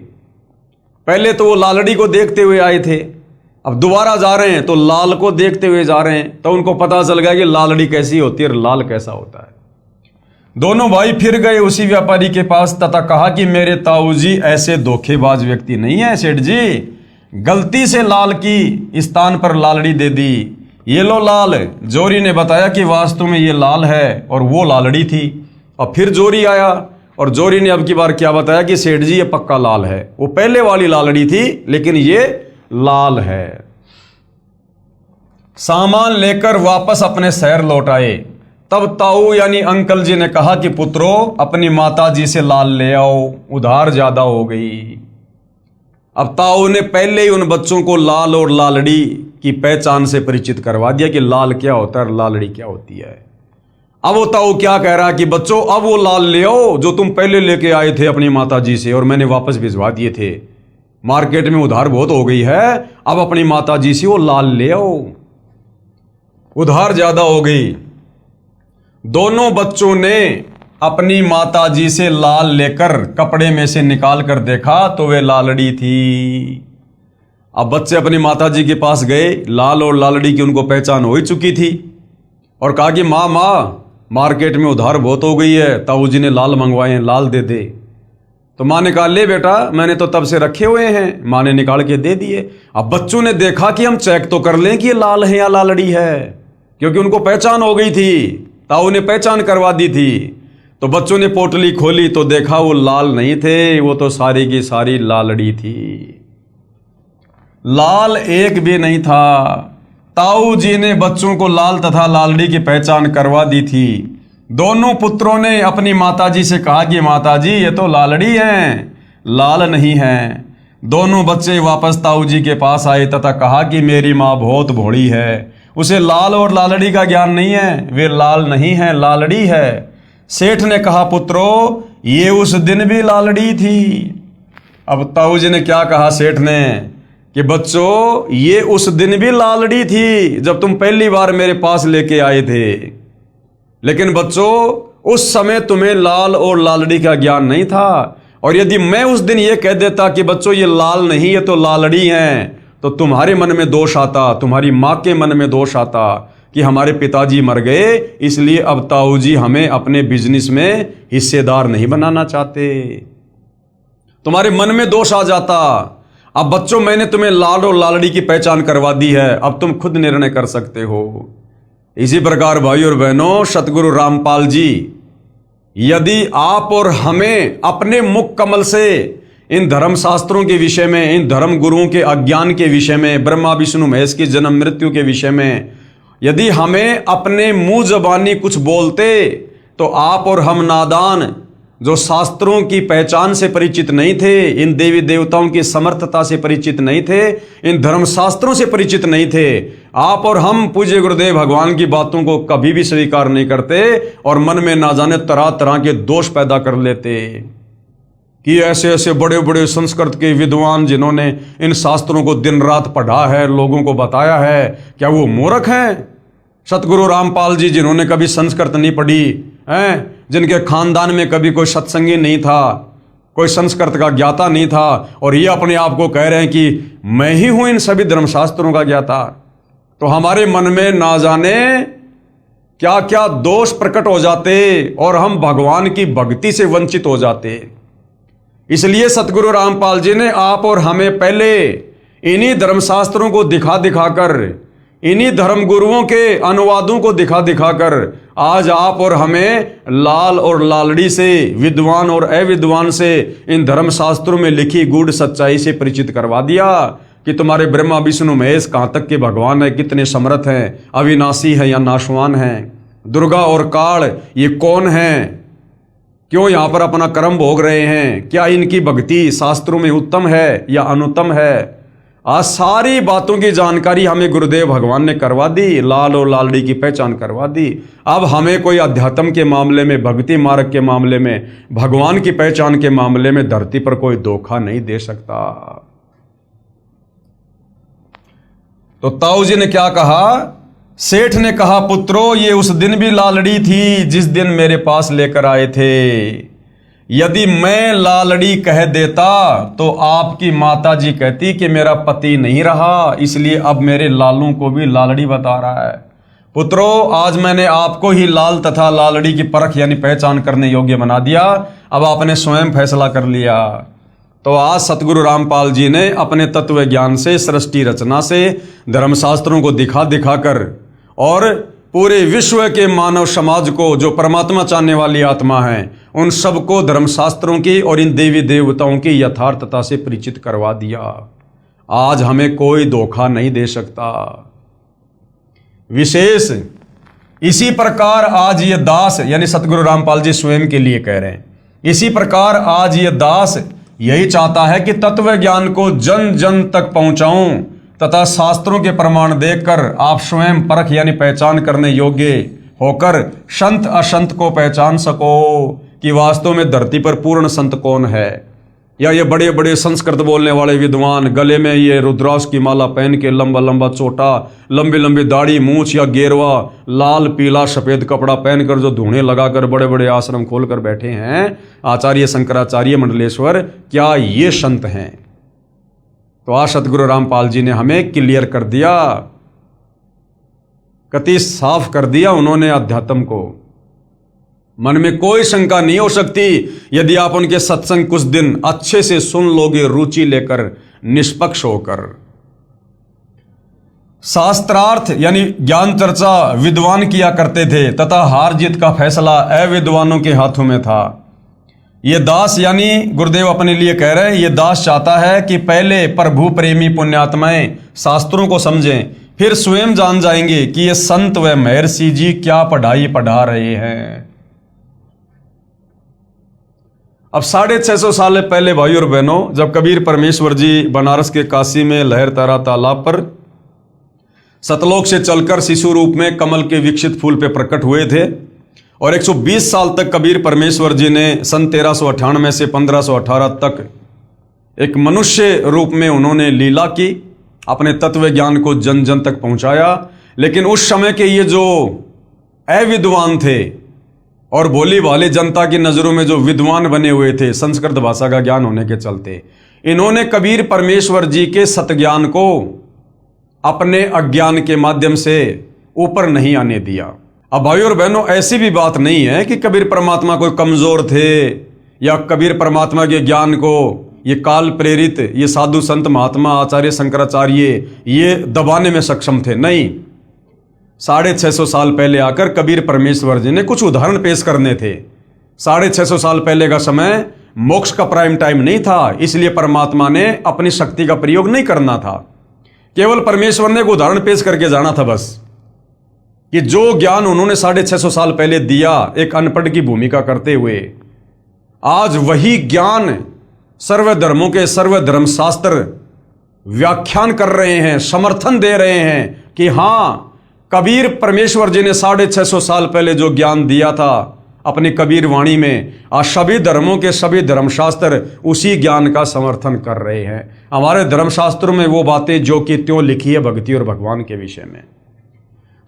पहले तो वो लालड़ी को देखते हुए आए थे, अब दोबारा जा रहे हैं तो लाल को देखते हुए जा रहे हैं। तो उनको पता चल गया कि लालड़ी कैसी होती है और लाल कैसा होता है। दोनों भाई फिर गए उसी व्यापारी के पास तथा कहा कि मेरे ताऊ जी ऐसे धोखेबाज व्यक्ति नहीं है सेठ जी, गलती से लाल की स्थान पर लालड़ी दे दी, ये लो लाल। जोरी ने बताया कि वास्तव में ये लाल है और वो लालड़ी थी। और फिर जोरी आया और जोरी ने अब की बार क्या बताया कि सेठ जी ये पक्का लाल है, वो पहले वाली लालड़ी थी लेकिन ये लाल है। सामान लेकर वापस अपने शहर लौट आए। तब ताऊ यानी अंकल जी ने कहा कि पुत्रो अपनी माता जी से लाल ले आओ, उधार ज्यादा हो गई। अब ताऊ ने पहले ही उन बच्चों को लाल और लालड़ी की पहचान से परिचित करवा दिया कि लाल क्या होता है और लालड़ी क्या होती है। अब वो ताऊ क्या कह रहा है कि बच्चों अब वो लाल ले आओ जो तुम पहले लेके आए थे अपनी माता जी से और मैंने वापस भिजवा दिए थे, मार्केट में उधार बहुत हो गई है, अब अपनी माता जी से वो लाल ले आओ, उधार ज्यादा हो गई। दोनों बच्चों ने अपनी माता जी से लाल लेकर कपड़े में से निकाल कर देखा तो वे लालड़ी थी। अब बच्चे अपनी माता जी के पास गए, लाल और लालड़ी की उनको पहचान हो ही चुकी थी, और कहा कि माँ मार्केट में उधार बहुत हो गई है, ताऊ जी ने लाल मंगवाए हैं, लाल दे दे। तो माँ ने कहा ले बेटा मैंने तो तब से रखे हुए हैं, माँ ने निकाल के दे दिए। अब बच्चों ने देखा कि हम चेक तो कर लें कि ये लाल है या लालड़ी है, क्योंकि उनको पहचान हो गई थी, ताऊ ने पहचान करवा दी थी। तो बच्चों ने पोटली खोली तो देखा वो लाल नहीं थे, वो तो सारी की सारी लालड़ी थी, लाल एक भी नहीं था। ताऊ जी ने बच्चों को लाल तथा लालड़ी की पहचान करवा दी थी। दोनों पुत्रों ने अपनी माताजी से कहा कि माताजी ये तो लालड़ी हैं, लाल नहीं है। दोनों बच्चे वापस ताऊ जी के पास आए तथा कहा कि मेरी माँ बहुत भोली है, उसे लाल और लालड़ी का ज्ञान नहीं है, वे लाल नहीं है लालड़ी है। सेठ ने कहा, पुत्रो ये उस दिन भी लालड़ी थी। अब ताऊ जी ने क्या कहा सेठ ने कि बच्चों ये उस दिन भी लालड़ी थी जब तुम पहली बार मेरे पास लेके आए थे, लेकिन बच्चों उस समय तुम्हें लाल और लालड़ी का ज्ञान नहीं था। और यदि मैं उस दिन ये कह देता कि बच्चों ये लाल नहीं ये तो लालड़ी हैं, तो तुम्हारे मन में दोष आता, तुम्हारी माँ के मन में दोष आता कि हमारे पिताजी मर गए, इसलिए अब ताऊ जी हमें अपने बिजनेस में हिस्सेदार नहीं बनाना चाहते। तुम्हारे मन में दोष आ जाता। अब बच्चों मैंने तुम्हें लाल और लालड़ी की पहचान करवा दी है, अब तुम खुद निर्णय कर सकते हो। इसी प्रकार भाई और बहनों, सतगुरु रामपाल जी यदि आप और हमें अपने मुख कमल से इन धर्म शास्त्रों के विषय में, इन धर्म गुरुओं के अज्ञान के विषय में, ब्रह्मा विष्णु महेश की जन्म मृत्यु के विषय में यदि हमें अपने मुंह जबानी कुछ बोलते, तो आप और हम नादान जो शास्त्रों की पहचान से परिचित नहीं थे, इन देवी देवताओं की समर्थता से परिचित नहीं थे, इन धर्म शास्त्रों से परिचित नहीं थे, आप और हम पूज्य गुरुदेव भगवान की बातों को कभी भी स्वीकार नहीं करते और मन में ना जाने तरह तरह के दोष पैदा कर लेते कि ऐसे ऐसे बड़े बड़े संस्कृत के विद्वान जिन्होंने इन शास्त्रों को दिन रात पढ़ा है, लोगों को बताया है, क्या वो मूर्ख हैं? सतगुरु रामपाल जी जिन्होंने कभी संस्कृत नहीं पढ़ी हैं, जिनके खानदान में कभी कोई सत्संगी नहीं था, कोई संस्कृत का ज्ञाता नहीं था, और ये अपने आप को कह रहे हैं कि मैं ही हूं इन सभी धर्मशास्त्रों का ज्ञाता, तो हमारे मन में ना जाने क्या क्या दोष प्रकट हो जाते और हम भगवान की भक्ति से वंचित हो जाते। इसलिए सतगुरु रामपाल जी ने आप और हमें पहले इन्हीं धर्मशास्त्रों को दिखा दिखाकर, इन्हीं धर्म गुरुओं के अनुवादों को दिखा दिखाकर आज आप और हमें लाल और लालड़ी से, विद्वान और अविद्वान से, इन धर्म शास्त्रों में लिखी गूढ़ सच्चाई से परिचित करवा दिया कि तुम्हारे ब्रह्मा विष्णु महेश कहाँ तक के भगवान है, कितने समर्थ हैं, अविनाशी है या नाशवान हैं, दुर्गा और काल ये कौन हैं, क्यों यहाँ पर अपना कर्म भोग रहे हैं, क्या इनकी भक्ति शास्त्रों में उत्तम है या अनुत्तम है। आज सारी बातों की जानकारी हमें गुरुदेव भगवान ने करवा दी, लाल और लालड़ी की पहचान करवा दी। अब हमें कोई अध्यात्म के मामले में, भक्ति मार्ग के मामले में, भगवान की पहचान के मामले में धरती पर कोई धोखा नहीं दे सकता। तो ताऊ जी ने क्या कहा? सेठ ने कहा, पुत्रो ये उस दिन भी लालड़ी थी जिस दिन मेरे पास लेकर आए थे। यदि मैं लालड़ी कह देता तो आपकी माता जी कहती कि मेरा पति नहीं रहा, इसलिए अब मेरे लालू को भी लालड़ी बता रहा है। पुत्रो आज मैंने आपको ही लाल तथा लालड़ी की परख यानी पहचान करने योग्य बना दिया, अब आपने स्वयं फैसला कर लिया। तो आज सतगुरु रामपाल जी ने अपने तत्व ज्ञान से, सृष्टि रचना से, धर्मशास्त्रों को दिखा दिखाकर और पूरे विश्व के मानव समाज को, जो परमात्मा चाहने वाली आत्मा है, उन सबको धर्मशास्त्रों की और इन देवी देवताओं की यथार्थता से परिचित करवा दिया। आज हमें कोई धोखा नहीं दे सकता। विशेष इसी प्रकार आज ये दास यानी सतगुरु रामपाल जी स्वयं के लिए कह रहे हैं, इसी प्रकार आज ये दास यही चाहता है कि तत्व ज्ञान को जन जन तक पहुंचाऊं तथा शास्त्रों के प्रमाण देखकर आप स्वयं परख यानी पहचान करने योग्य होकर संत असंत को पहचान सको कि वास्तव में धरती पर पूर्ण संत कौन है। या ये बड़े बड़े संस्कृत बोलने वाले विद्वान गले में ये रुद्राक्ष की माला पहन के, लंबा लंबा चोटा, लंबी लंबी दाढ़ी, मूछ या गेरवा, लाल पीला सफेद कपड़ा पहनकर जो धूणे लगाकर बड़े बड़े आश्रम खोलकर बैठे हैं आचार्य शंकराचार्य मंडलेश्वर, क्या ये संत हैं? तो आज सतगुरु रामपाल जी ने हमें क्लियर कर दिया, कति साफ कर दिया उन्होंने अध्यात्म को। मन में कोई शंका नहीं हो सकती यदि आप उनके सत्संग कुछ दिन अच्छे से सुन लोगे, रुचि लेकर, निष्पक्ष होकर। शास्त्रार्थ यानी ज्ञान चर्चा विद्वान किया करते थे तथा हार जीत का फैसला अविद्वानों के हाथों में था। ये दास यानी गुरुदेव अपने लिए कह रहे हैं, ये दास चाहता है कि पहले प्रभु प्रेमी पुण्यात्माएं शास्त्रों को समझें, फिर स्वयं जान जाएंगे कि ये संत व महर्षि जी क्या पढ़ाई पढ़ा रहे हैं। अब 650 साल पहले भाई और बहनों, जब कबीर परमेश्वर जी बनारस के काशी में लहरतारा तालाब पर सतलोक से चलकर शिशु रूप में कमल के विकसित फूल पे प्रकट हुए थे और 120 साल तक कबीर परमेश्वर जी ने सन 1398 से 1518 तक एक मनुष्य रूप में उन्होंने लीला की, अपने तत्व ज्ञान को जन जन तक पहुंचाया। लेकिन उस समय के ये जो अविद्वान थे और भोली भाली जनता की नजरों में जो विद्वान बने हुए थे संस्कृत भाषा का ज्ञान होने के चलते, इन्होंने कबीर परमेश्वर जी के सतज्ञान को अपने अज्ञान के माध्यम से ऊपर नहीं आने दिया। अब भाइयों और बहनों, ऐसी भी बात नहीं है कि कबीर परमात्मा कोई कमजोर थे या कबीर परमात्मा के ज्ञान को ये काल प्रेरित, ये साधु संत महात्मा आचार्य शंकराचार्य ये दबाने में सक्षम थे। नहीं, 650 साल पहले आकर कबीर परमेश्वर जी ने कुछ उदाहरण पेश करने थे। 650 साल पहले का समय मोक्ष का प्राइम टाइम नहीं था, इसलिए परमात्मा ने अपनी शक्ति का प्रयोग नहीं करना था। केवल परमेश्वर ने एक उदाहरण पेश करके जाना था बस, कि जो ज्ञान उन्होंने 650 साल पहले दिया एक अनपढ़ की भूमिका करते हुए, आज वही ज्ञान सर्वधर्मों के सर्वधर्म शास्त्र व्याख्यान कर रहे हैं, समर्थन दे रहे हैं कि हां, कबीर परमेश्वर जी ने 650 साल पहले जो ज्ञान दिया था अपनी कबीर वाणी में, आज सभी धर्मों के सभी धर्मशास्त्र उसी ज्ञान का समर्थन कर रहे हैं। हमारे धर्मशास्त्रों में वो बातें जो कि त्यों लिखी है भक्ति और भगवान के विषय में।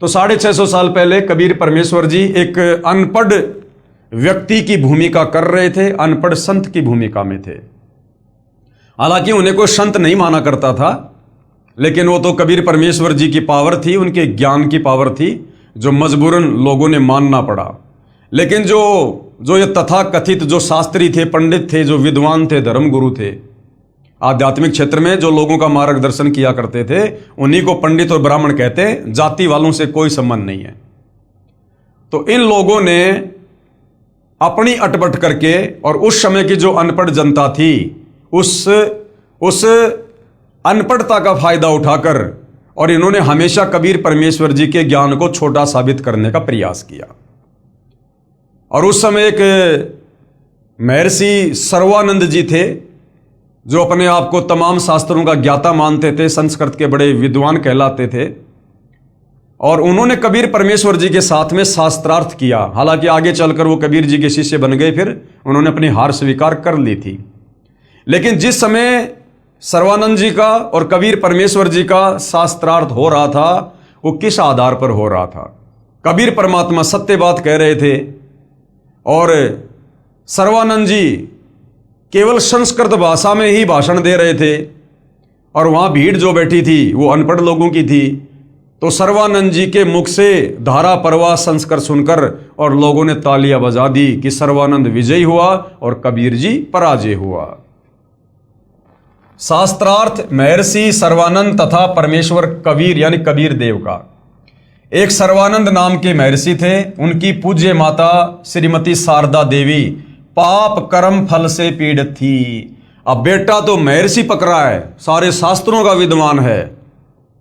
तो 650 साल पहले कबीर परमेश्वर जी एक अनपढ़ व्यक्ति की भूमिका कर रहे थे, अनपढ़ संत की भूमिका में थे। हालांकि उन्हें कोई संत नहीं माना करता था, लेकिन वो तो कबीर परमेश्वर जी की पावर थी, उनके ज्ञान की पावर थी, जो मजबूरन लोगों ने मानना पड़ा। लेकिन जो ये तथा कथित जो शास्त्री थे, पंडित थे, जो विद्वान थे, धर्मगुरु थे, आध्यात्मिक क्षेत्र में जो लोगों का मार्गदर्शन किया करते थे, उन्हीं को पंडित और ब्राह्मण कहते हैं। जाति वालों से कोई संबंध नहीं है। तो इन लोगों ने अपनी अटपट करके और उस समय की जो अनपढ़ जनता थी उस अनपढ़ता का फायदा उठाकर और इन्होंने हमेशा कबीर परमेश्वर जी के ज्ञान को छोटा साबित करने का प्रयास किया। और उस समय एक महर्षि सर्वानंद जी थे, जो अपने आप को तमाम शास्त्रों का ज्ञाता मानते थे, संस्कृत के बड़े विद्वान कहलाते थे, और उन्होंने कबीर परमेश्वर जी के साथ में शास्त्रार्थ किया। हालांकि आगे चलकर वो कबीर जी के शिष्य बन गए, फिर उन्होंने अपनी हार स्वीकार कर ली थी। लेकिन जिस समय सर्वानंद जी का और कबीर परमेश्वर जी का शास्त्रार्थ हो रहा था, वो किस आधार पर हो रहा था? कबीर परमात्मा सत्य बात कह रहे थे और सर्वानंद जी केवल संस्कृत भाषा में ही भाषण दे रहे थे, और वहां भीड़ जो बैठी थी वो अनपढ़ लोगों की थी। तो सर्वानंद जी के मुख से धारा प्रवाह संस्कृत सुनकर और लोगों ने तालियां बजा दी कि सर्वानंद विजयी हुआ और कबीर जी पराजय हुआ। शास्त्रार्थ महर्षि सर्वानंद तथा परमेश्वर कबीर यानी कबीर देव का। एक सर्वानंद नाम के महर्षि थे, उनकी पूज्य माता श्रीमती शारदा देवी पाप कर्म फल से पीड़ित थी। अब बेटा तो महर्षि पकड़ा है, सारे शास्त्रों का विद्वान है,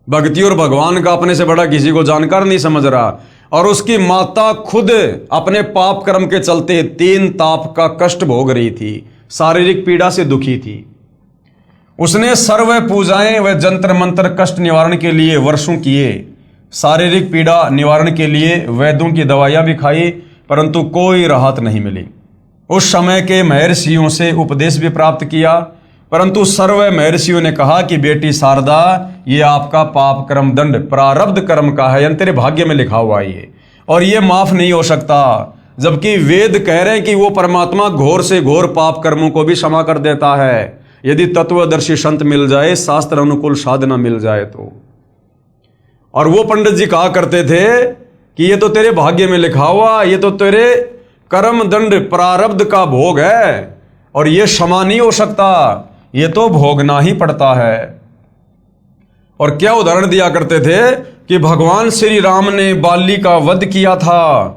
भक्ति और भगवान का अपने से बड़ा किसी को जानकार नहीं समझ रहा, और उसकी माता खुद अपने पाप कर्म के चलते 3 ताप का कष्ट भोग रही थी, शारीरिक पीड़ा से दुखी थी। उसने सर्व पूजाएं व जंत्र मंत्र कष्ट निवारण के लिए वर्षों किए, शारीरिक पीड़ा निवारण के लिए वैद्यों की दवाइयां भी खाई, परंतु कोई राहत नहीं मिली। उस समय के महर्षियों से उपदेश भी प्राप्त किया, परंतु सर्व महर्षियों ने कहा कि बेटी शारदा, ये आपका पाप कर्म दंड प्रारब्ध कर्म का है, यानी तेरे भाग्य में लिखा हुआ है ये, और ये माफ नहीं हो सकता। जबकि वेद कह रहे हैं कि वो परमात्मा घोर से घोर पाप कर्मों को भी क्षमा कर देता है, यदि तत्वदर्शी संत मिल जाए, शास्त्र अनुकूल साधना मिल जाए तो। और वो पंडित जी कहा करते थे कि ये तो तेरे भाग्य में लिखा हुआ, ये तो तेरे कर्म दंड प्रारब्ध का भोग है, और ये क्षमा नहीं हो सकता, ये तो भोगना ही पड़ता है। और क्या उदाहरण दिया करते थे कि भगवान श्री राम ने बाली का वध किया था,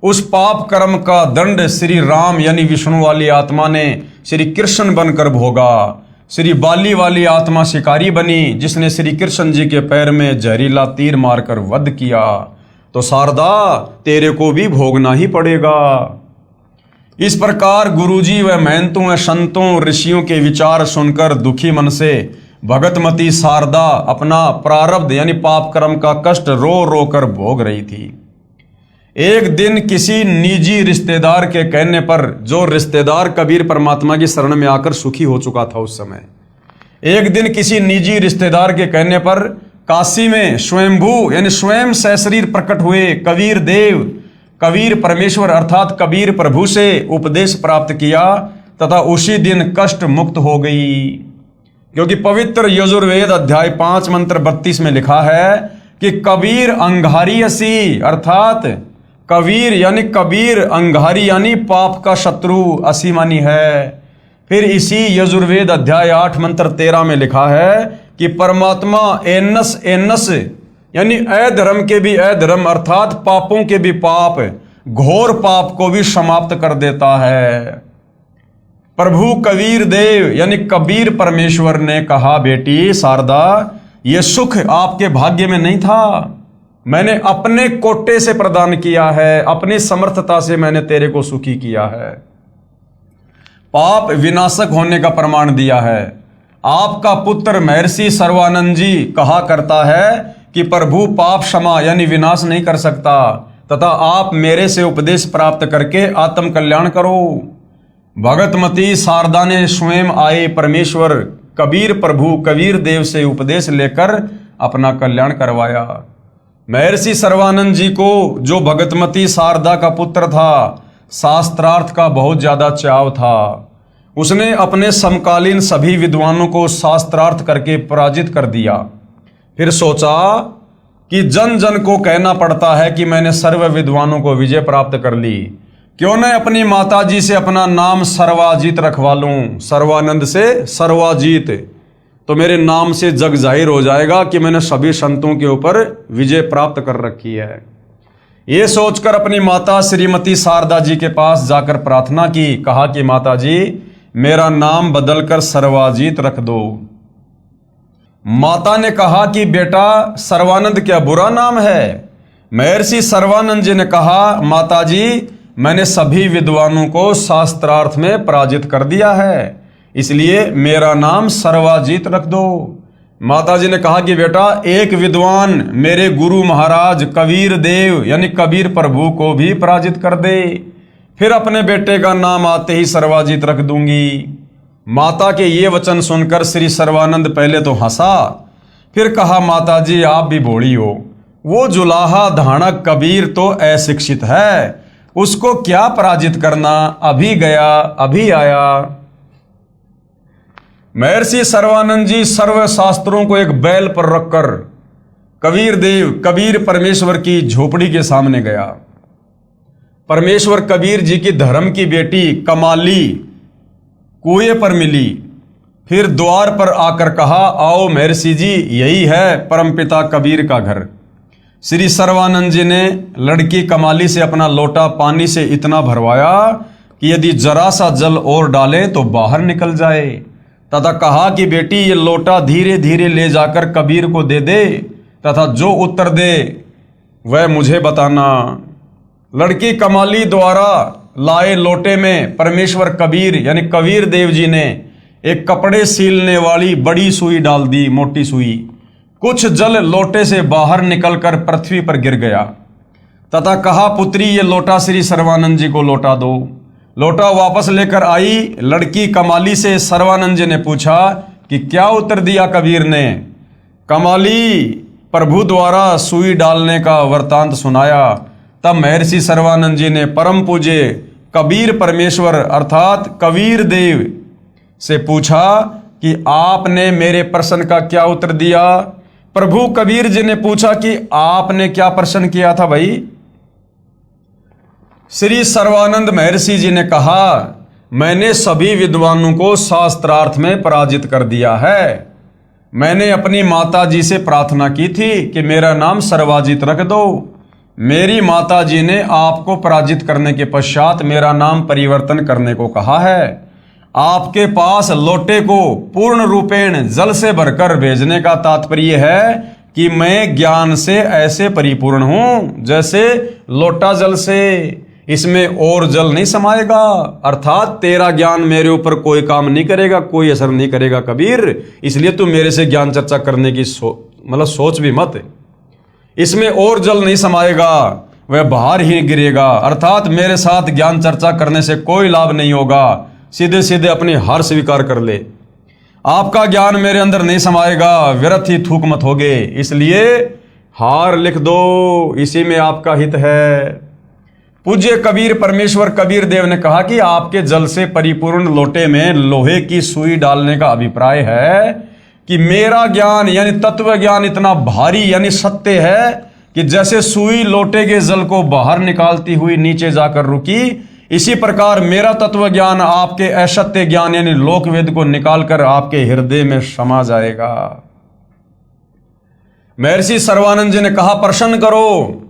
उस पाप कर्म का दंड श्री राम यानी विष्णु वाली आत्मा ने श्री कृष्ण बनकर भोगा। श्री बाली वाली आत्मा शिकारी बनी, जिसने श्री कृष्ण जी के पैर में जहरीला तीर मारकर वध किया। तो शारदा, तेरे को भी भोगना ही पड़ेगा। इस प्रकार गुरुजी व महंतों व संतों ऋषियों के विचार सुनकर दुखी मन से भगतमती शारदा अपना प्रारब्ध यानी पाप कर्म का कष्ट रो रो कर भोग रही थी। एक दिन किसी निजी रिश्तेदार के कहने पर, जो रिश्तेदार कबीर परमात्मा की शरण में आकर सुखी हो चुका था उस समय, एक दिन किसी निजी रिश्तेदार के कहने पर काशी में स्वयंभू यानी स्वयं सशरीर प्रकट हुए कबीर देव, कबीर परमेश्वर अर्थात कबीर प्रभु से उपदेश प्राप्त किया तथा उसी दिन कष्ट मुक्त हो गई। क्योंकि पवित्र यजुर्वेद अध्याय 5 मंत्र 32 में लिखा है कि कबीर अंगारी असी, अर्थात कबीर यानी कबीर अंगारी यानी पाप का शत्रु असी मानी है। फिर इसी यजुर्वेद अध्याय 8 मंत्र 13 में लिखा है कि परमात्मा एनस एनस यानी अधर्म के भी अधर्म अर्थात पापों के भी पाप, घोर पाप को भी समाप्त कर देता है। प्रभु कबीर देव यानी कबीर परमेश्वर ने कहा, बेटी शारदा, यह सुख आपके भाग्य में नहीं था, मैंने अपने कोटे से प्रदान किया है, अपनी समर्थता से मैंने तेरे को सुखी किया है। पाप विनाशक होने का प्रमाण दिया है। आपका पुत्र महर्षि सर्वानंद जी कहा करता है कि प्रभु पाप क्षमा यानी विनाश नहीं कर सकता, तथा आप मेरे से उपदेश प्राप्त करके आत्म कल्याण करो। भगतमती शारदा ने स्वयं आए परमेश्वर कबीर प्रभु कबीर देव से उपदेश लेकर अपना कल्याण करवाया। महर्षि सर्वानंद जी को, जो भगतमती शारदा का पुत्र था, शास्त्रार्थ का बहुत ज्यादा चाव था। उसने अपने समकालीन सभी विद्वानों को शास्त्रार्थ करके पराजित कर दिया। फिर सोचा कि जन जन को कहना पड़ता है कि मैंने सर्व विद्वानों को विजय प्राप्त कर ली, क्यों न अपनी माताजी से अपना नाम सर्वाजीत रखवा लूं। सर्वानंद से सर्वाजीत, तो मेरे नाम से जग जाहिर हो जाएगा कि मैंने सभी संतों के ऊपर विजय प्राप्त कर रखी है। ये सोचकर अपनी माता श्रीमती शारदा जी के पास जाकर प्रार्थना की, कहा कि माता जी, मेरा नाम बदलकर सर्वाजीत रख दो। माता ने कहा कि बेटा, सर्वानंद क्या बुरा नाम है? महर्षि सर्वानंद जी ने कहा, माता जी, मैंने सभी विद्वानों को शास्त्रार्थ में पराजित कर दिया है, इसलिए मेरा नाम सर्वाजीत रख दो। माताजी ने कहा कि बेटा, एक विद्वान मेरे गुरु महाराज कबीर देव यानी कबीर प्रभु को भी पराजित कर दे, फिर अपने बेटे का नाम आते ही सर्वाजीत रख दूंगी। माता के ये वचन सुनकर श्री सर्वानंद पहले तो हंसा, फिर कहा, माताजी आप भी भोली हो, वो जुलाहा धाणक कबीर तो अशिक्षित है, उसको क्या पराजित करना, अभी गया अभी आया। महर्षि सर्वानंद जी सर्व शास्त्रों को एक बैल पर रखकर कबीर देव कबीर परमेश्वर की झोपड़ी के सामने गया। परमेश्वर कबीर जी की धर्म की बेटी कमाली कुएं पर मिली। फिर द्वार पर आकर कहा, आओ महर्षि जी, यही है परमपिता कबीर का घर। श्री सर्वानंद जी ने लड़की कमाली से अपना लोटा पानी से इतना भरवाया कि यदि जरा सा जल और डाले तो बाहर निकल जाए, तथा कहा कि बेटी, ये लोटा धीरे धीरे ले जाकर कबीर को दे दे, तथा जो उत्तर दे वह मुझे बताना। लड़की कमाली द्वारा लाए लोटे में परमेश्वर कबीर यानी कबीर देव जी ने एक कपड़े सीलने वाली बड़ी सुई डाल दी, मोटी सुई। कुछ जल लोटे से बाहर निकलकर पृथ्वी पर गिर गया, तथा कहा, पुत्री, ये लोटा श्री सर्वानंद जी को लौटा दो। लोटा वापस लेकर आई लड़की कमाली से सर्वानंद जी ने पूछा कि क्या उत्तर दिया कबीर ने? कमाली प्रभु द्वारा सुई डालने का वृतांत सुनाया। तब महर्षि सर्वानंद जी ने परम पूज्य कबीर परमेश्वर अर्थात कबीर देव से पूछा कि आपने मेरे प्रश्न का क्या उत्तर दिया? प्रभु कबीर जी ने पूछा कि आपने क्या प्रश्न किया था भाई? श्री सर्वानंद महर्षि जी ने कहा, मैंने सभी विद्वानों को शास्त्रार्थ में पराजित कर दिया है। मैंने अपनी माता जी से प्रार्थना की थी कि मेरा नाम सर्वाजीत रख दो। मेरी माता जी ने आपको पराजित करने के पश्चात मेरा नाम परिवर्तन करने को कहा है। आपके पास लोटे को पूर्ण रूपेण जल से भरकर भेजने का तात्पर्य है कि मैं ज्ञान से ऐसे परिपूर्ण हूं जैसे लोटा जल से, इसमें और जल नहीं समाएगा, अर्थात तेरा ज्ञान मेरे ऊपर कोई काम नहीं करेगा, कोई असर नहीं करेगा कबीर, इसलिए तू मेरे से ज्ञान चर्चा करने की सोच भी मत। इसमें और जल नहीं समाएगा। वह बाहर ही गिरेगा। अर्थात मेरे साथ ज्ञान चर्चा करने से कोई लाभ नहीं होगा, सीधे सीधे अपनी हार स्वीकार कर ले। आपका ज्ञान मेरे अंदर नहीं समाएगा, व्यर्थ ही थूक मत होगे, इसलिए हार लिख दो, इसी में आपका हित है। पूज्य कबीर परमेश्वर कबीर देव ने कहा कि आपके जल से परिपूर्ण लोटे में लोहे की सुई डालने का अभिप्राय है कि मेरा ज्ञान यानी तत्व ज्ञान इतना भारी यानी सत्य है कि जैसे सुई लोटे के जल को बाहर निकालती हुई नीचे जाकर रुकी, इसी प्रकार मेरा तत्व ज्ञान आपके असत्य ज्ञान यानी लोकवेद को निकालकर आपके हृदय में समा जाएगा। महर्षि सर्वानंद जी ने कहा प्रश्न करो,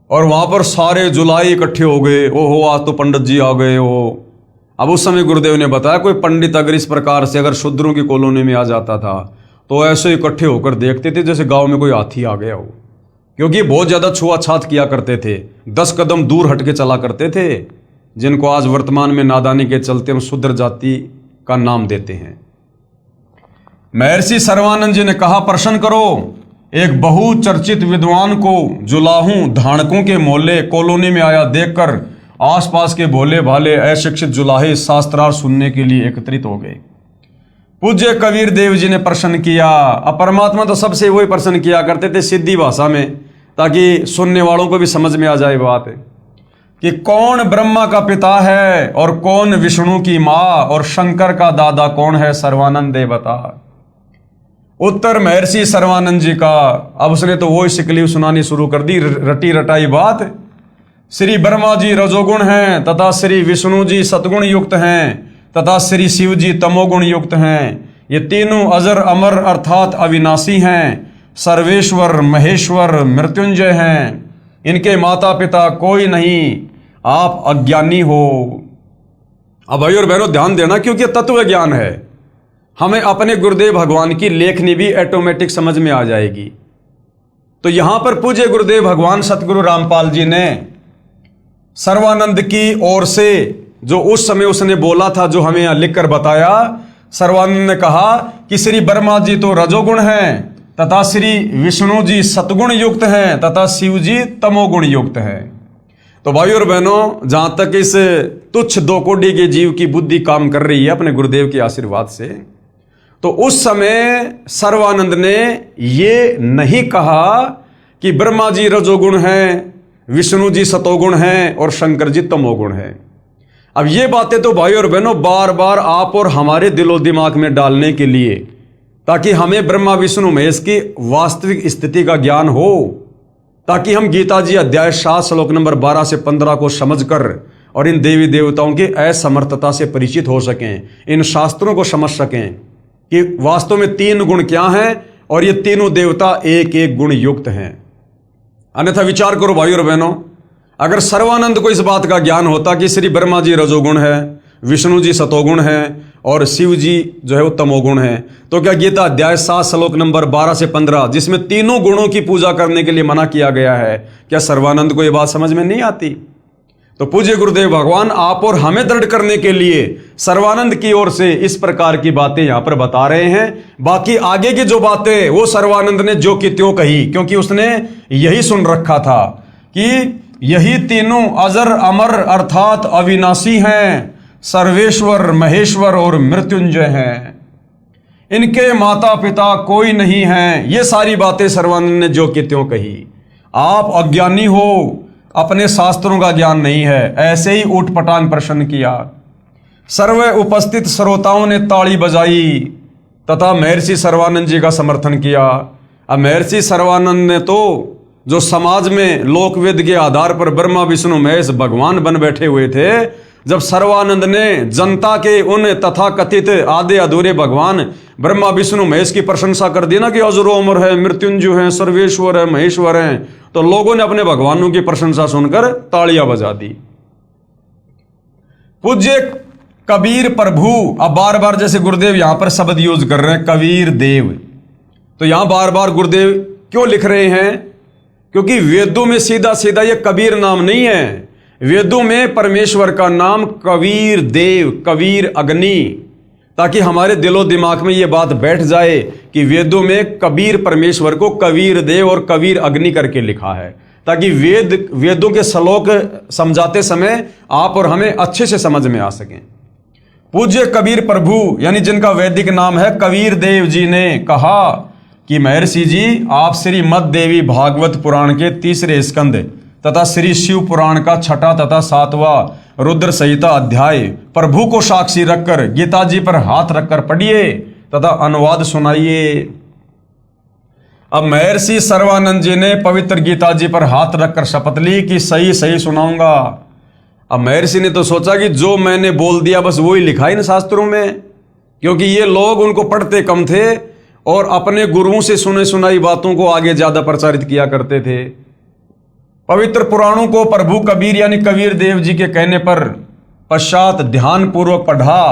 और वहां पर सारे जुलाई इकट्ठे हो गए। ओहो आज तो पंडित जी आ गए हो। अब उस समय गुरुदेव ने बताया कोई पंडित अगर इस प्रकार से अगर शूद्रों की कॉलोनी में आ जाता था तो ऐसे इकट्ठे होकर देखते थे जैसे गांव में कोई हाथी आ गया हो, क्योंकि बहुत ज्यादा छुआछात किया करते थे, 10 कदम दूर हटके चला करते थे, जिनको आज वर्तमान में नादानी के चलते हम शूद्र जाति का नाम देते हैं। महर्षि सर्वानंद जी ने कहा प्रश्न करो, एक बहुचर्चित विद्वान को जुलाहू धानकों के मोहल्ले कॉलोनी में आया देखकर आसपास के भोले भाले अशिक्षित जुलाहे शास्त्रार्थ सुनने के लिए एकत्रित हो गए। पूज्य कबीर देव जी ने प्रश्न किया। अब परमात्मा तो सबसे वही प्रश्न किया करते थे सीधी भाषा में, ताकि सुनने वालों को भी समझ में आ जाए बात कि कौन ब्रह्मा का पिता है और कौन विष्णु की माँ और शंकर का दादा कौन है, सर्वानंद दे बता। उत्तर महर्षि सर्वानंद जी का। अब उसने तो वो शिकली सुनानी शुरू कर दी, रटी रटाई बात। श्री ब्रह्मा जी रजोगुण हैं तथा श्री विष्णु जी सतगुण युक्त हैं तथा श्री शिव जी तमोगुण युक्त हैं। ये तीनों अजर अमर अर्थात अविनाशी हैं, सर्वेश्वर महेश्वर मृत्युंजय हैं। इनके माता पिता कोई नहीं, आप अज्ञानी हो। अब भाई और बहनों ध्यान देना, क्योंकि तत्व ज्ञान है, हमें अपने गुरुदेव भगवान की लेखनी भी ऑटोमेटिक समझ में आ जाएगी। तो यहां पर पूज्य गुरुदेव भगवान सतगुरु रामपाल जी ने सर्वानंद की ओर से जो उस समय उसने बोला था, जो हमें यहां लिखकर बताया, सर्वानंद ने कहा कि श्री ब्रह्मा जी तो रजोगुण हैं तथा श्री विष्णु जी सतगुण युक्त हैं तथा शिव जी तमोगुण युक्त हैं। तो भाई और बहनों, जहां तक इस तुच्छ दो कोटि के जीव की बुद्धि काम कर रही है अपने गुरुदेव के आशीर्वाद से, तो उस समय सर्वानंद ने ये नहीं कहा कि ब्रह्मा जी रजोगुण हैं, विष्णु जी सतोगुण हैं और शंकर जी तमोगुण हैं। अब ये बातें तो भाई और बहनों बार बार आप और हमारे दिलो दिमाग में डालने के लिए, ताकि हमें ब्रह्मा विष्णु महेश की वास्तविक स्थिति का ज्ञान हो, ताकि हम गीता जी अध्याय 7 श्लोक नंबर 12 से 15 को समझकर और इन देवी देवताओं की असमर्थता से परिचित हो सकें, इन शास्त्रों को समझ सकें कि वास्तव में 3 गुण क्या हैं और ये तीनों देवता एक एक गुण युक्त हैं। अन्यथा विचार करो भाई और बहनों, अगर सर्वानंद को इस बात का ज्ञान होता कि श्री ब्रह्मा जी रजोगुण है, विष्णु जी सतोगुण हैं और शिव जी जो है वो तमोगुण हैं, तो क्या गीता अध्याय 7 श्लोक नंबर 12 से 15 जिसमें तीनों गुणों की पूजा करने के लिए मना किया गया है, क्या सर्वानंद को यह बात समझ में नहीं आती? तो पूज्य गुरुदेव भगवान आप और हमें दृढ़ करने के लिए सर्वानंद की ओर से इस प्रकार की बातें यहां पर बता रहे हैं। बाकी आगे की जो बातें वो सर्वानंद ने जो की त्यों कही, क्योंकि उसने यही सुन रखा था कि यही तीनों अजर अमर अर्थात अविनाशी हैं, सर्वेश्वर महेश्वर और मृत्युंजय हैं, इनके माता पिता कोई नहीं है। ये सारी बातें सर्वानंद ने जो की त्यों कही। आप अज्ञानी हो, अपने शास्त्रों का ज्ञान नहीं है, ऐसे ही ऊट पटांग प्रश्न किया। सर्व उपस्थित श्रोताओं ने ताली बजाई तथा महर्षि सर्वानंद जी का समर्थन किया। अब महर्षि सर्वानंद ने तो जो समाज में लोकवेद के आधार पर ब्रह्मा विष्णु महेश भगवान बन बैठे हुए थे, जब सर्वानंद ने जनता के उन तथाकथित आधे अधूरे भगवान ब्रह्मा विष्णु महेश की प्रशंसा कर दी ना कि अजरो अमर है, मृत्युंजय है, सर्वेश्वर है, महेश्वर है, तो लोगों ने अपने भगवानों की प्रशंसा सुनकर तालियां बजा दी। पूज्य कबीर प्रभु, अब बार बार जैसे गुरुदेव यहां पर शब्द यूज कर रहे हैं कबीर देव, तो यहां बार बार गुरुदेव क्यों लिख रहे हैं? क्योंकि वेदों में सीधा सीधा ये कबीर नाम नहीं है। वेदों में परमेश्वर का नाम कबीर देव, कबीर अग्नि, ताकि हमारे दिलो दिमाग में ये बात बैठ जाए कि वेदों में कबीर परमेश्वर को कबीर देव और कबीर अग्नि करके लिखा है, ताकि वेदों के श्लोक समझाते समय आप और हमें अच्छे से समझ में आ सकें। पूज्य कबीर प्रभु यानी जिनका वैदिक नाम है कबीर देव जी ने कहा कि महर्षि जी, आप श्री मद देवी भागवत पुराण के 3 स्कंद तथा श्री शिव पुराण का 6 तथा 7वां रुद्र संहिता अध्याय प्रभु को साक्षी रखकर गीता जी पर हाथ रखकर पढ़िए तथा अनुवाद सुनाइए। अब महर्षि सर्वानंद जी ने पवित्र गीता जी पर हाथ रखकर शपथ ली कि सही सही सुनाऊंगा। अब महर्षि ने तो सोचा कि जो मैंने बोल दिया बस वही लिखा इन शास्त्रों में, क्योंकि ये लोग उनको पढ़ते कम थे और अपने गुरुओं से सुने सुनाई बातों को आगे ज्यादा प्रचारित किया करते थे। पवित्र पुराणों को प्रभु कबीर यानी कबीर देव जी के कहने पर पश्चात ध्यान पूर्वक पढ़ा।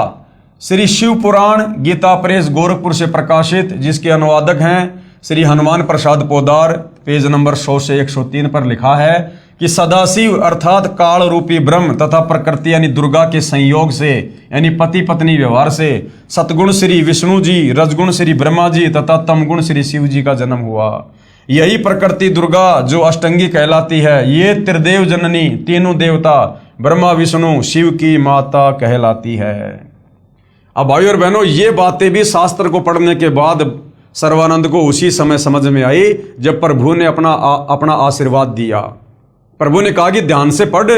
श्री शिव पुराण गीता प्रेस गोरखपुर से प्रकाशित, जिसके अनुवादक हैं श्री हनुमान प्रसाद पोदार, पेज नंबर 100 से 103 पर लिखा है कि सदाशिव अर्थात काल रूपी ब्रह्म तथा प्रकृति यानी दुर्गा के संयोग से यानी पति पत्नी व्यवहार से सतगुण श्री विष्णु जी, रजगुण श्री ब्रह्मा जी तथा तमगुण श्री शिव जी का जन्म हुआ। यही प्रकृति दुर्गा जो अष्टंगी कहलाती है, ये त्रिदेव जननी तीनों देवता ब्रह्मा विष्णु शिव की माता कहलाती है। अब भाई और बहनों, ये बातें भी शास्त्र को पढ़ने के बाद सर्वानंद को उसी समय समझ में आई जब प्रभु ने अपना आशीर्वाद दिया। प्रभु ने कहा कि ध्यान से पढ़,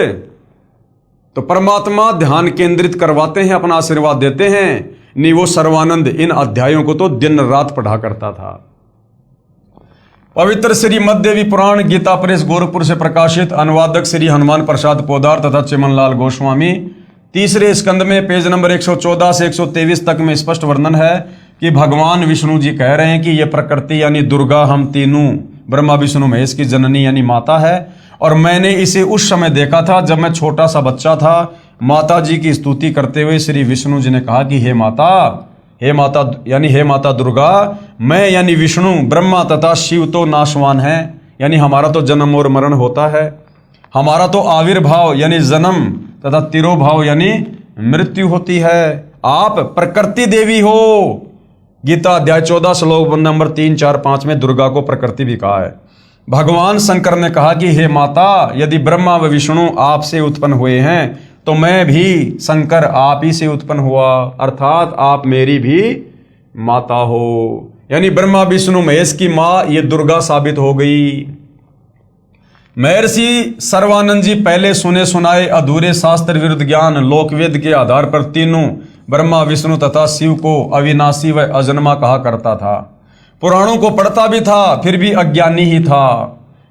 तो परमात्मा ध्यान केंद्रित करवाते हैं, अपना आशीर्वाद देते हैं। नहीं, वो सर्वानंद इन अध्यायों को तो दिन रात पढ़ा करता था। पवित्र श्री मददेवी पुराण गीता प्रेस गोरखपुर से प्रकाशित, अनुवादक श्री हनुमान प्रसाद पोदार तथा चिमनलाल गोस्वामी, 3 स्कंद में पेज नंबर 114 से 123 तक में स्पष्ट वर्णन है कि भगवान विष्णु जी कह रहे हैं कि यह प्रकृति यानी दुर्गा हम तीनों ब्रह्मा विष्णु महेश की जननी यानी माता है, और मैंने इसे उस समय देखा था जब मैं छोटा सा बच्चा था। माता जी की स्तुति करते हुए श्री विष्णु जी ने कहा कि हे माता यानी हे माता दुर्गा, मैं यानी विष्णु ब्रह्मा तथा शिव तो नाशवान है, यानी हमारा तो जन्म और मरण होता है, हमारा तो आविर्भाव यानी जन्म तथा तिरोभाव यानी मृत्यु होती है। आप प्रकृति देवी हो। गीता अध्याय 14 श्लोक नंबर 3, 4, 5 में दुर्गा को प्रकृति भी कहा है। भगवान शंकर ने कहा कि हे माता, यदि ब्रह्मा व विष्णु आपसे उत्पन्न हुए हैं तो मैं भी शंकर आप ही से उत्पन्न हुआ, अर्थात आप मेरी भी माता हो। यानी ब्रह्मा विष्णु महेश की मां ये दुर्गा साबित हो गई। महर्षि सर्वानंद जी पहले सुने सुनाए अधूरे शास्त्र विरुद्ध ज्ञान लोकवेद के आधार पर तीनों ब्रह्मा विष्णु तथा शिव को अविनाशी व अजन्मा कहा करता था। पुराणों को पढ़ता भी था, फिर भी अज्ञानी ही था,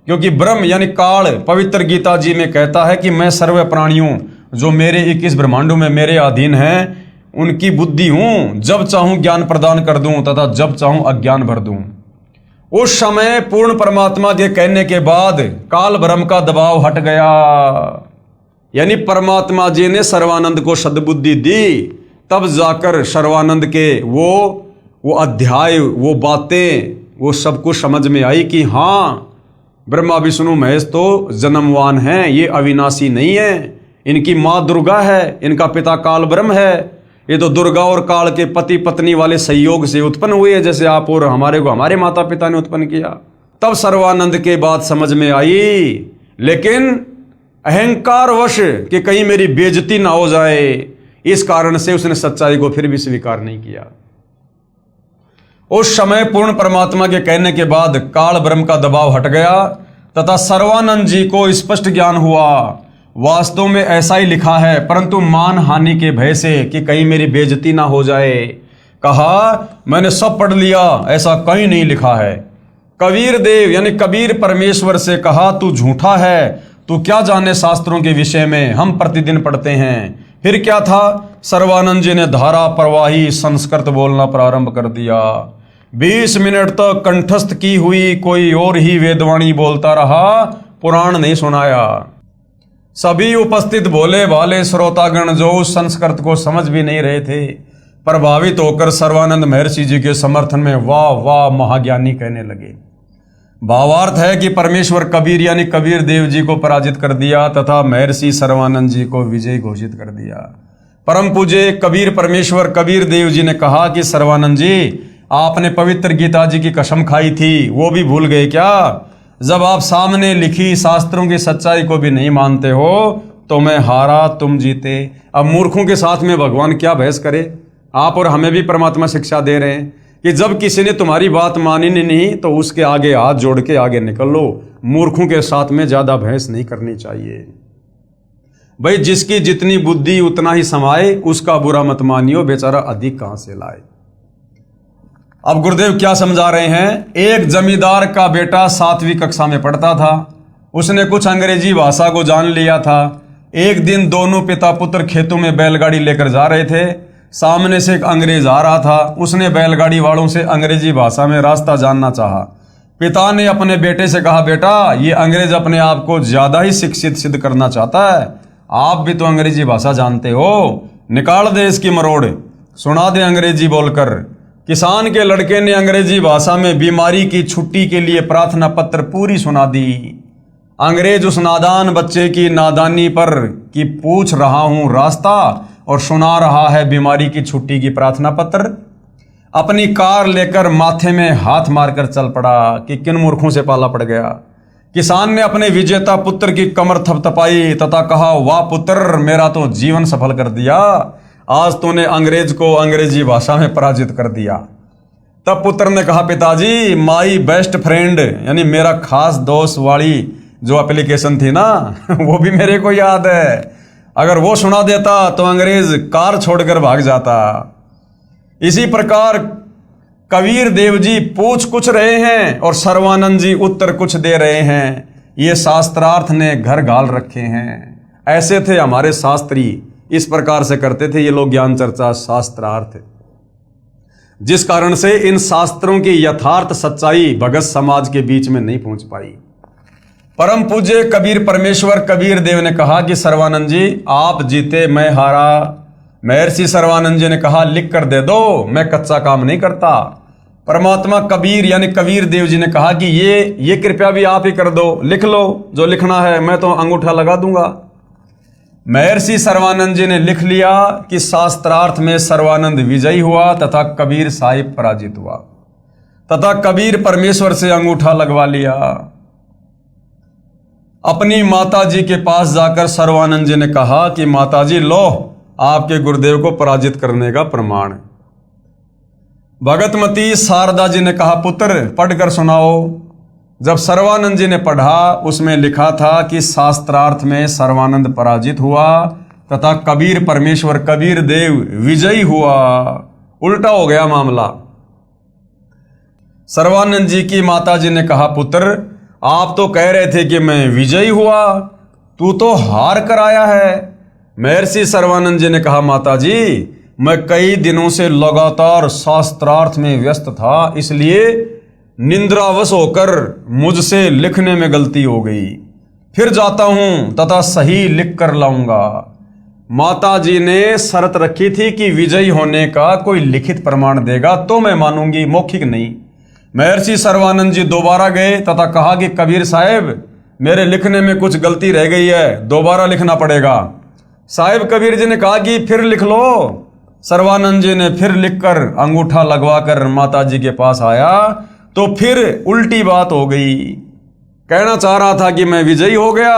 क्योंकि ब्रह्म यानी काल पवित्र गीता जी में कहता है कि मैं सर्व प्राणियों जो मेरे 21 ब्रह्मांडों में मेरे अधीन हैं उनकी बुद्धि हूं, जब चाहूं ज्ञान प्रदान कर दूं तथा जब चाहूं अज्ञान भर दूं। उस समय पूर्ण परमात्मा के कहने के बाद काल ब्रह्म का दबाव हट गया, यानी परमात्मा जी ने सर्वानंद को सद्बुद्धि दी, तब जाकर सर्वानंद के वो अध्याय, वो बातें, वो सब कुछ समझ में आई कि हाँ, ब्रह्मा विष्णु महेश तो जन्मवान हैं, ये अविनाशी नहीं है, इनकी माँ दुर्गा है, इनका पिता काल ब्रह्म है, ये तो दुर्गा और काल के पति पत्नी वाले संयोग से उत्पन्न हुए हैं, जैसे आप और हमारे को हमारे माता पिता ने उत्पन्न किया। तब सर्वानंद के बात समझ में आई, लेकिन अहंकारवश कि कहीं मेरी बेइज्जती ना हो जाए, इस कारण से उसने सच्चाई को फिर भी स्वीकार नहीं किया। उस समय पूर्ण परमात्मा के कहने के बाद काल ब्रह्म का दबाव हट गया तथा सर्वानंद जी को स्पष्ट ज्ञान हुआ। वास्तव में ऐसा ही लिखा है, परंतु मान हानि के भय से कि कहीं मेरी बेइज्जती ना हो जाए, कहा मैंने सब पढ़ लिया, ऐसा कहीं नहीं लिखा है। कबीर देव यानी कबीर परमेश्वर से कहा तू झूठा है, तू क्या जाने शास्त्रों के विषय में, हम प्रतिदिन पढ़ते हैं। फिर क्या था, सर्वानंद जी ने धारा प्रवाही संस्कृत बोलना प्रारंभ कर दिया। 20 मिनट तक कंठस्थ की हुई कोई और ही वेदवाणी बोलता रहा, पुराण नहीं सुनाया। सभी उपस्थित भोले भाले श्रोतागण जो उस संस्कृत को समझ भी नहीं रहे थे, प्रभावित होकर सर्वानंद महर्षि जी के समर्थन में वाह वाह महाज्ञानी कहने लगे। भावार्थ है कि परमेश्वर कबीर यानी कबीर देव जी को पराजित कर दिया तथा महर्षि सर्वानंद जी को विजयी घोषित कर दिया। परम पूज्य कबीर परमेश्वर कबीर देव जी ने कहा कि सर्वानंद जी, आपने पवित्र गीता जी की कसम खाई थी, वो भी भूल गए क्या? जब आप सामने लिखी शास्त्रों की सच्चाई को भी नहीं मानते हो तो मैं हारा तुम जीते। अब मूर्खों के साथ में भगवान क्या बहस करे। आप और हमें भी परमात्मा शिक्षा दे रहे हैं कि जब किसी ने तुम्हारी बात मानी नहीं तो उसके आगे हाथ जोड़ के आगे निकल लो। मूर्खों के साथ में ज्यादा बहस नहीं करनी चाहिए। भाई जिसकी जितनी बुद्धि उतना ही समाए, उसका बुरा मत मानियो, बेचारा अधिक कहां से लाए। अब गुरुदेव क्या समझा रहे हैं। एक जमींदार का बेटा 7वीं कक्षा में पढ़ता था। उसने कुछ अंग्रेजी भाषा को जान लिया था। एक दिन दोनों पिता पुत्र खेतों में बैलगाड़ी लेकर जा रहे थे। सामने से एक अंग्रेज आ रहा था। उसने बैलगाड़ी वालों से अंग्रेजी भाषा में रास्ता जानना चाहा। पिता ने अपने बेटे से कहा, बेटा ये अंग्रेज अपने आप को ज्यादा ही शिक्षित सिद्ध करना चाहता है। आप भी तो अंग्रेजी भाषा जानते हो, निकाल दे इसकी मरोड़, सुना दे अंग्रेजी बोलकर। किसान के लड़के ने अंग्रेजी भाषा में बीमारी की छुट्टी के लिए प्रार्थना पत्र पूरी सुना दी। अंग्रेज उस नादान बच्चे की नादानी पर कि पूछ रहा हूं रास्ता और सुना रहा है बीमारी की छुट्टी की प्रार्थना पत्र। अपनी कार लेकर माथे में हाथ मारकर चल पड़ा कि किन मूर्खों से पाला पड़ गया। किसान ने अपने विजेता पुत्र की कमर थपथपाई तथा कहा, वाह पुत्र, मेरा तो जीवन सफल कर दिया। आज तूने अंग्रेज को अंग्रेजी भाषा में पराजित कर दिया। तब पुत्र ने कहा, पिताजी माई बेस्ट फ्रेंड यानी मेरा खास दोस्त वाली जो एप्लीकेशन थी ना वो भी मेरे को याद है। अगर वो सुना देता तो अंग्रेज कार छोड़कर भाग जाता। इसी प्रकार कबीर देव जी पूछ कुछ रहे हैं और सर्वानंद जी उत्तर कुछ दे रहे हैं। ये शास्त्रार्थ ने घर गाल रखे हैं। ऐसे थे हमारे शास्त्री, इस प्रकार से करते थे ये लोग ज्ञान चर्चा शास्त्रार्थ, जिस कारण से इन शास्त्रों की यथार्थ सच्चाई भगत समाज के बीच में नहीं पहुंच पाई। परम पूज्य कबीर परमेश्वर कबीर देव ने कहा कि सर्वानंद जी आप जीते, मैं हारा। महर्षि सर्वानंद जी ने कहा, लिख कर दे दो, मैं कच्चा काम नहीं करता। परमात्मा कबीर यानी कबीर देव जी ने कहा कि ये कृपया भी आप ही कर दो, लिख लो जो लिखना है, मैं तो अंगूठा लगा दूंगा। महर्षि सर्वानंद जी ने लिख लिया कि शास्त्रार्थ में सर्वानंद विजयी हुआ तथा कबीर साहिब पराजित हुआ तथा कबीर परमेश्वर से अंगूठा लगवा लिया। अपनी माता जी के पास जाकर सर्वानंद जी ने कहा कि माता जी लो आपके गुरुदेव को पराजित करने का प्रमाण। भगतमती शारदा जी ने कहा, पुत्र पढ़कर सुनाओ। जब सर्वानंद जी ने पढ़ा उसमें लिखा था कि शास्त्रार्थ में सर्वानंद पराजित हुआ तथा कबीर परमेश्वर कबीर देव विजयी हुआ। उल्टा हो गया मामला। सर्वानंद जी की माता जी ने कहा, पुत्र आप तो कह रहे थे कि मैं विजयी हुआ, तू तो हार कर आया है। महर्षि सर्वानंद जी ने कहा, माता जी मैं कई दिनों से लगातार शास्त्रार्थ में व्यस्त था, इसलिए निंद्रावश होकर मुझसे लिखने में गलती हो गई। फिर जाता हूं तथा सही लिख कर लाऊंगा। माता जी ने शर्त रखी थी कि विजयी होने का कोई लिखित प्रमाण देगा तो मैं मानूंगी, मौखिक नहीं। महर्षि सर्वानंद जी दोबारा गए तथा कहा कि कबीर साहब मेरे लिखने में कुछ गलती रह गई है, दोबारा लिखना पड़ेगा। साहिब कबीर जी ने कहा कि फिर लिख लो। सर्वानंद जी ने फिर लिखकर अंगूठा लगवाकर माता जी के पास आया तो फिर उल्टी बात हो गई। कहना चाह रहा था कि मैं विजयी हो गया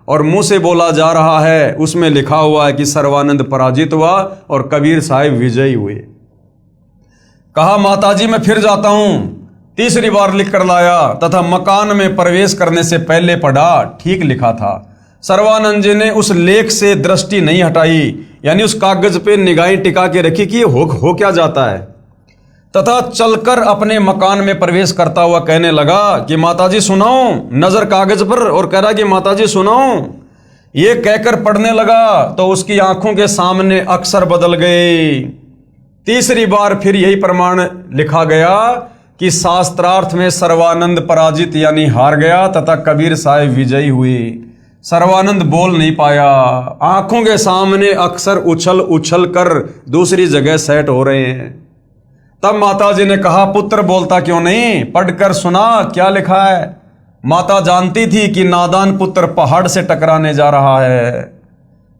और मुंह से बोला जा रहा है उसमें लिखा हुआ है कि सर्वानंद पराजित हुआ और कबीर साहिब विजयी हुए। कहा, माता जी मैं फिर जाता हूं। तीसरी बार लिख कर लाया तथा मकान में प्रवेश करने से पहले पढ़ा, ठीक लिखा था। सर्वानंद जी ने उस लेख से दृष्टि नहीं हटाई, यानी उस कागज पे निगाहें टिका के रखी कि हो क्या जाता है, तथा चलकर अपने मकान में प्रवेश करता हुआ कहने लगा कि माताजी सुनाओ। नजर कागज पर और कह रहा कि माताजी सुनाओ। ये कहकर पढ़ने लगा तो उसकी आंखों के सामने अक्षर बदल गए। तीसरी बार फिर यही प्रमाण लिखा गया कि शास्त्रार्थ में सर्वानंद पराजित यानी हार गया तथा कबीर साहिब विजयी हुए। सर्वानंद बोल नहीं पाया, आंखों के सामने अक्षर उछल उछल कर दूसरी जगह सेट हो रहे हैं। तब माता जी ने कहा, पुत्र बोलता क्यों नहीं, पढ़कर सुना क्या लिखा है। माता जानती थी कि नादान पुत्र पहाड़ से टकराने जा रहा है।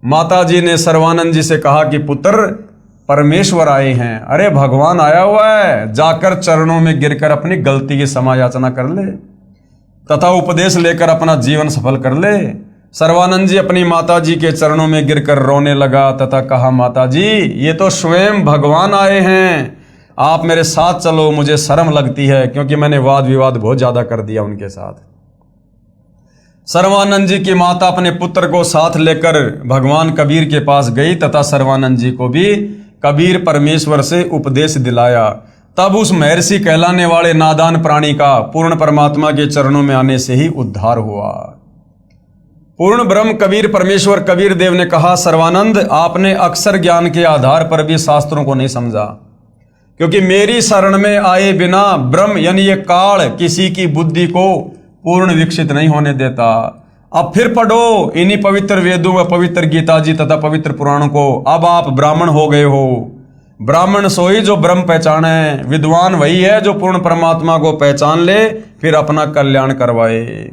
माता जी ने सर्वानंद जी से कहा कि पुत्र परमेश्वर आए हैं, अरे भगवान आया हुआ है, जाकर चरणों में गिरकर अपनी गलती की क्षमा याचना कर ले। तथा उपदेश लेकर अपना जीवन सफल कर ले। सर्वानंद जी अपनी माता जी के चरणों में गिरकर रोने लगा तथा कहा, माता जी ये तो स्वयं भगवान आए हैं, आप मेरे साथ चलो, मुझे शर्म लगती है क्योंकि मैंने वाद विवाद बहुत ज्यादा कर दिया उनके साथ। सर्वानंद जी की माता अपने पुत्र को साथ लेकर भगवान कबीर के पास गई तथा सर्वानंद जी को भी कबीर परमेश्वर से उपदेश दिलाया। तब उस महर्षि कहलाने वाले नादान प्राणी का पूर्ण परमात्मा के चरणों में आने से ही उद्धार हुआ। पूर्ण ब्रह्म कबीर परमेश्वर कबीर देव ने कहा, सर्वानंद आपने अक्षर ज्ञान के आधार पर भी शास्त्रों को नहीं समझा, क्योंकि मेरी शरण में आए बिना ब्रह्म यानी ये काल किसी की बुद्धि को पूर्ण विकसित नहीं होने देता। अब फिर पढ़ो इन्हीं पवित्र वेदों व पवित्र गीता जी तथा पवित्र पुराणों को। अब आप ब्राह्मण हो गए हो। ब्राह्मण सोई जो ब्रह्म पहचाने, विद्वान वही है जो पूर्ण परमात्मा को पहचान ले, फिर अपना कल्याण करवाए।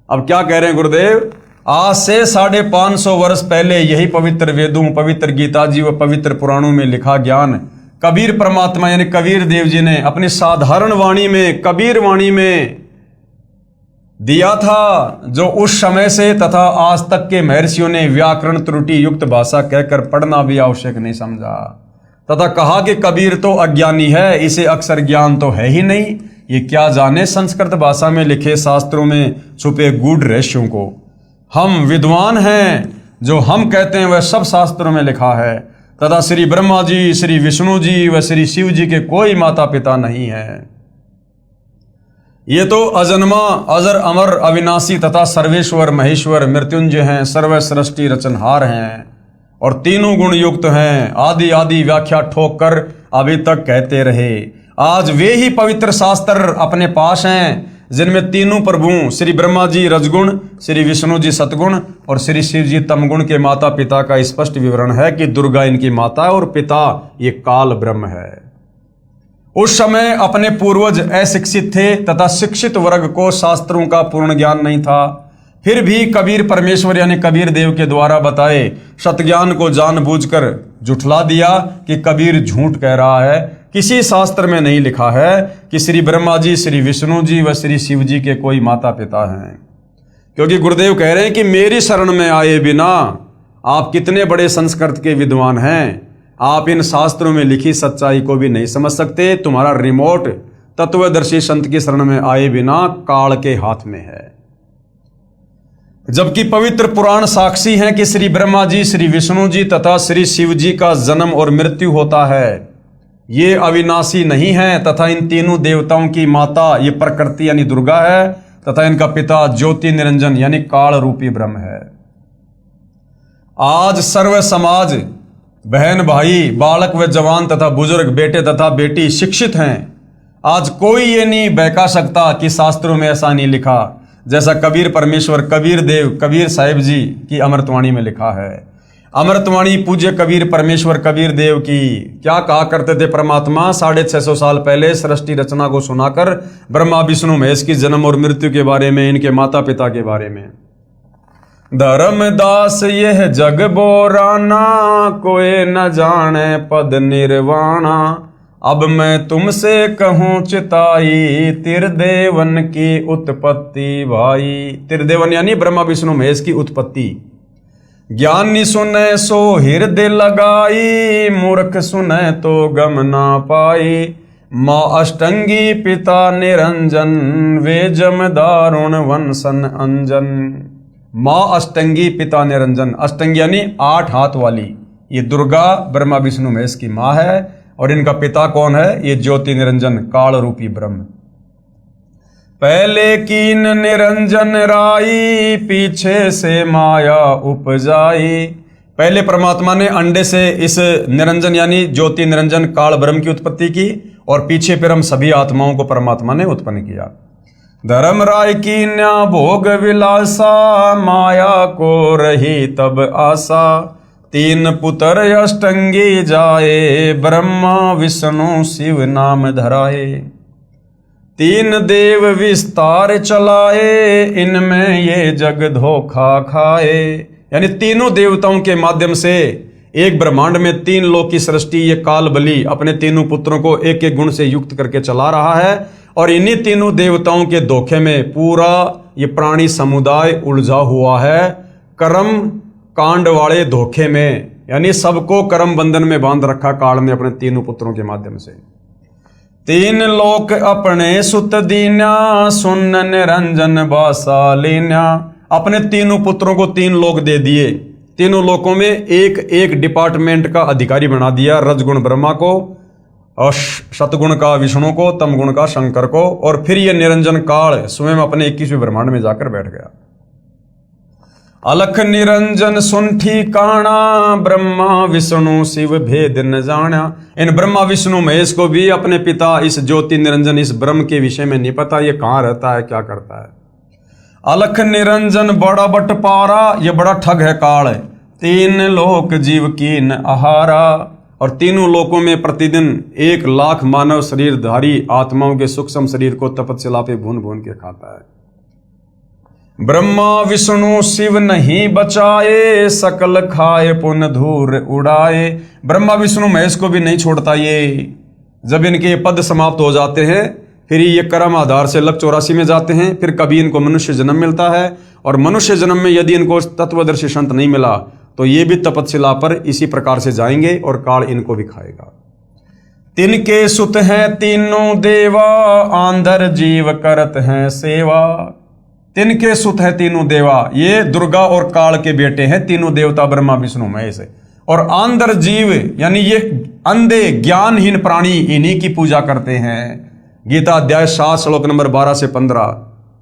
अब क्या कह रहे हैं गुरुदेव, आज से 550 वर्ष पहले यही पवित्र वेदों, पवित्र गीता जी व पवित्र पुराणों में लिखा ज्ञान कबीर परमात्मा यानी कबीर देव जी ने अपनी साधारण वाणी में, कबीर वाणी में दिया था, जो उस समय से तथा आज तक के महर्षियों ने व्याकरण त्रुटि युक्त भाषा कहकर पढ़ना भी आवश्यक नहीं समझा, तथा कहा कि कबीर तो अज्ञानी है, इसे अक्षर ज्ञान तो है ही नहीं, ये क्या जाने संस्कृत भाषा में लिखे शास्त्रों में छुपे गूढ़ रहस्यों को। हम विद्वान हैं, जो हम कहते हैं वह सब शास्त्रों में लिखा है, तथा श्री ब्रह्मा जी, श्री विष्णु जी व श्री शिव जी के कोई माता पिता नहीं है। ये तो अजन्मा, अजर, अमर, अविनाशी तथा सर्वेश्वर महेश्वर मृत्युंजय हैं, सर्वसृष्टि रचनहार हैं और तीनों गुण युक्त हैं। आदि आदि व्याख्या ठोक कर अभी तक कहते रहे। आज वे ही पवित्र शास्त्र अपने पास हैं जिनमें तीनों प्रभु श्री ब्रह्मा जी रजगुण, श्री विष्णु जी सतगुण और श्री शिव जी तमगुण के माता पिता का स्पष्ट विवरण है कि दुर्गा इनकी माता और पिता ये काल ब्रह्म है। उस समय अपने पूर्वज अशिक्षित थे तथा शिक्षित वर्ग को शास्त्रों का पूर्ण ज्ञान नहीं था, फिर भी कबीर परमेश्वर यानी कबीर देव के द्वारा बताए सतज्ञान को जानबूझकर जुठला दिया कि कबीर झूठ कह रहा है। किसी शास्त्र में नहीं लिखा है कि श्री ब्रह्मा जी, श्री विष्णु जी व श्री शिव जी के कोई माता पिता हैं, क्योंकि गुरुदेव कह रहे हैं कि मेरी शरण में आए बिना आप कितने बड़े संस्कृत के विद्वान हैं, आप इन शास्त्रों में लिखी सच्चाई को भी नहीं समझ सकते। तुम्हारा रिमोट तत्वदर्शी संत की शरण में आए बिना काल के हाथ में है। जबकि पवित्र पुराण साक्षी हैं कि श्री ब्रह्मा जी, श्री विष्णु जी तथा श्री शिव जी का जन्म और मृत्यु होता है। ये अविनाशी नहीं है तथा इन तीनों देवताओं की माता ये प्रकृति यानी दुर्गा है तथा इनका पिता ज्योति निरंजन यानी काल रूपी ब्रह्म है। आज सर्व समाज, बहन भाई, बालक व जवान तथा बुजुर्ग, बेटे तथा बेटी शिक्षित हैं। आज कोई ये नहीं बहका सकता कि शास्त्रों में ऐसा नहीं लिखा, जैसा कबीर परमेश्वर कबीर देव कबीर साहिब जी की अमृतवाणी में लिखा है। अमृतवाणी पूज्य कबीर परमेश्वर कबीर देव की क्या कहा करते थे परमात्मा 650 साल पहले सृष्टि रचना को सुनाकर ब्रह्मा विष्णु महेश की जन्म और मृत्यु के बारे में, इनके माता पिता के बारे में। धर्मदास यह जग बोराना, कोई न जाने पद निर्वाणा। अब मैं तुमसे कहूँ चिताई, त्रिदेवन की उत्पत्ति भाई। त्रिदेवन यानी ब्रह्मा विष्णु महेश की उत्पत्ति। ज्ञानी सुने सो हृदय लगाई, मूर्ख सुने तो गम ना पाई। माँ अष्टंगी पिता निरंजन, वे जम दारुण वंशन अंजन। माँ अष्टंगी पिता निरंजन, अष्टंगी यानी 8 हाथ वाली, ये दुर्गा ब्रह्मा विष्णु महेश की माँ है और इनका पिता कौन है? ये ज्योति निरंजन काल रूपी ब्रह्म। पहले कीन निरंजन राई, पीछे से माया उपजाई। पहले परमात्मा ने अंडे से इस निरंजन यानी ज्योति निरंजन काल ब्रह्म की उत्पत्ति की और पीछे फिर हम सभी आत्माओं को परमात्मा ने उत्पन्न किया। धर्म राय की न्या भोग विलासा, माया को रही तब आशा। 3 पुत्र अष्टंगी जाए, ब्रह्मा विष्णु शिव नाम धराए। 3 देव विस्तार चलाए, इनमें ये जग धोखा खाए। यानी तीनों देवताओं के माध्यम से एक ब्रह्मांड में 3 लोक की सृष्टि ये काल बली अपने तीनों पुत्रों को एक एक गुण से युक्त करके चला रहा है और इन्हीं तीनों देवताओं के धोखे में पूरा ये प्राणी समुदाय उलझा हुआ है, कर्म कांड वाले धोखे में। यानी सबको कर्म बंधन में बांध रखा काल ने अपने तीनों पुत्रों के माध्यम से। तीन लोक अपने सुत दीन्या, सुन निरंजन बासा लीन्या। अपने तीनों पुत्रों को तीन लोक दे दिए, तीनों लोकों में एक एक डिपार्टमेंट का अधिकारी बना दिया। रजगुण ब्रह्मा को, और सतगुण का विष्णु को, तमगुण का शंकर को, और फिर ये निरंजन काल स्वयं अपने 21वें ब्रह्मांड में जाकर बैठ गया। अलख निरंजन सुन ठिकाना, ब्रह्मा विष्णु शिव भेद न जाना। इन ब्रह्मा विष्णु महेश को भी अपने पिता इस ज्योति निरंजन इस ब्रह्म के विषय में नहीं पता, ये कहाँ रहता है, क्या करता है। अलख निरंजन बड़ा बटपारा, ये बड़ा ठग है काल। तीन लोक जीव कीन आहारा, और तीनों लोकों में प्रतिदिन 1 लाख मानव शरीरधारी आत्माओं के सूक्ष्म शरीर को तपस्या पे भून भून के खाता है। ब्रह्मा विष्णु शिव नहीं बचाए, सकल खाए पुन धूर उड़ाए। ब्रह्मा विष्णु महेश को भी नहीं छोड़ता ये। जब इनके पद समाप्त हो जाते हैं फिर ये कर्म आधार से लक 84 में जाते हैं। फिर कभी इनको मनुष्य जन्म मिलता है, और मनुष्य जन्म में यदि इनको तत्वदर्शी संत नहीं मिला तो ये भी तपस्या पर इसी प्रकार से जाएंगे और काल इनको भी खाएगा। तिनके सुत हैं तीनों देवा, आंधर जीव करत हैं सेवा। तिनके सुत है तीनों देवा, ये दुर्गा और काल के बेटे हैं तीनों देवता ब्रह्मा विष्णु महेश। और आंधर जीव यानी ये अंधे ज्ञानहीन प्राणी इन्हीं की पूजा करते हैं। गीता अध्याय 7 श्लोक नंबर 12 से 15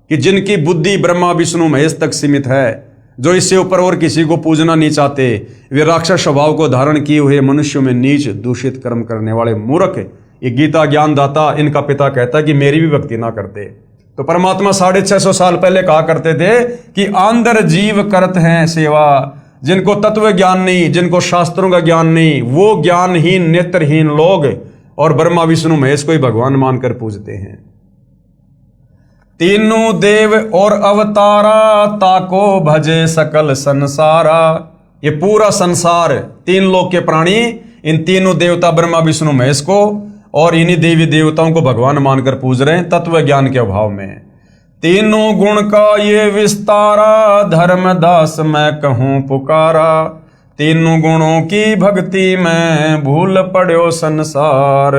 कि जिनकी बुद्धि ब्रह्मा विष्णु महेश तक सीमित है, जो इससे ऊपर और किसी को पूजना नहीं चाहते, वे राक्षस स्वभाव को धारण किए हुए मनुष्यों में नीच दूषित कर्म करने वाले मूर्ख। ये गीता ज्ञानदाता इनका पिता कहता है कि मेरी भी भक्ति ना करते। तो परमात्मा 650 साल पहले कहा करते थे कि आंधर जीव करत हैं सेवा। जिनको तत्व ज्ञान नहीं, जिनको शास्त्रों का ज्ञान नहीं, वो ज्ञानहीन नेत्रहीन लोग और ब्रह्मा विष्णु महेश को ही भगवान मानकर पूजते हैं। तीनों देव और अवतारा, ताको भजे सकल संसारा। ये पूरा संसार, 3 लोक के प्राणी इन तीनों देवता ब्रह्मा विष्णु महेश को और इन्हीं देवी देवताओं को भगवान मानकर पूज रहे हैं तत्व ज्ञान के अभाव में। तीनों गुण का ये विस्तारा, धर्मदास मैं कहूं पुकारा। तीनों गुणों की भक्ति में भूल पड़ो संसार।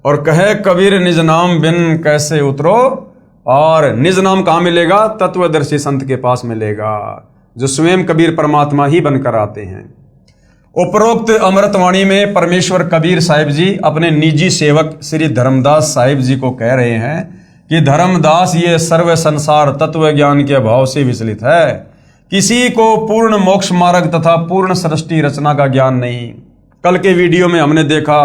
और कहे कबीर निज नाम बिन कैसे उतरो, और निज नाम कहाँ मिलेगा? तत्वदर्शी संत के पास मिलेगा, जो स्वयं कबीर परमात्मा ही बनकर आते हैं। उपरोक्त अमृतवाणी में परमेश्वर कबीर साहिब जी अपने निजी सेवक श्री धर्मदास साहिब जी को कह रहे हैं कि धर्मदास, ये सर्व संसार तत्व ज्ञान के अभाव से विचलित है। किसी को पूर्ण मोक्ष मार्ग तथा पूर्ण सृष्टि रचना का ज्ञान नहीं। कल के वीडियो में हमने देखा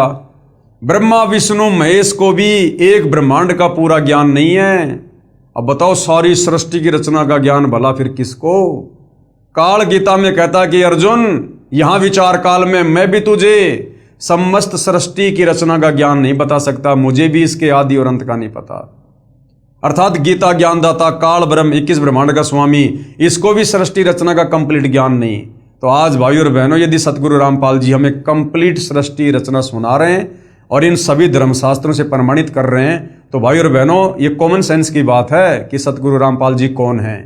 ब्रह्मा विष्णु महेश को भी एक ब्रह्मांड का पूरा ज्ञान नहीं है। अब बताओ सारी सृष्टि की रचना का ज्ञान भला फिर किसको? काल गीता में कहता कि अर्जुन, यहां विचार काल में मैं भी तुझे समस्त सृष्टि की रचना का ज्ञान नहीं बता सकता, मुझे भी इसके आदि और अंत का नहीं पता। अर्थात गीता ज्ञानदाता काल ब्रह्म 21 ब्रह्मांड का स्वामी, इसको भी सृष्टि रचना का कंप्लीट ज्ञान नहीं। तो आज भाई और बहनों, यदि सतगुरु रामपाल जी हमें कंप्लीट सृष्टि रचना सुना रहे हैं और इन सभी धर्मशास्त्रों से प्रमाणित कर रहे हैं, तो भाई और बहनों ये कॉमन सेंस की बात है कि सतगुरु रामपाल जी कौन है।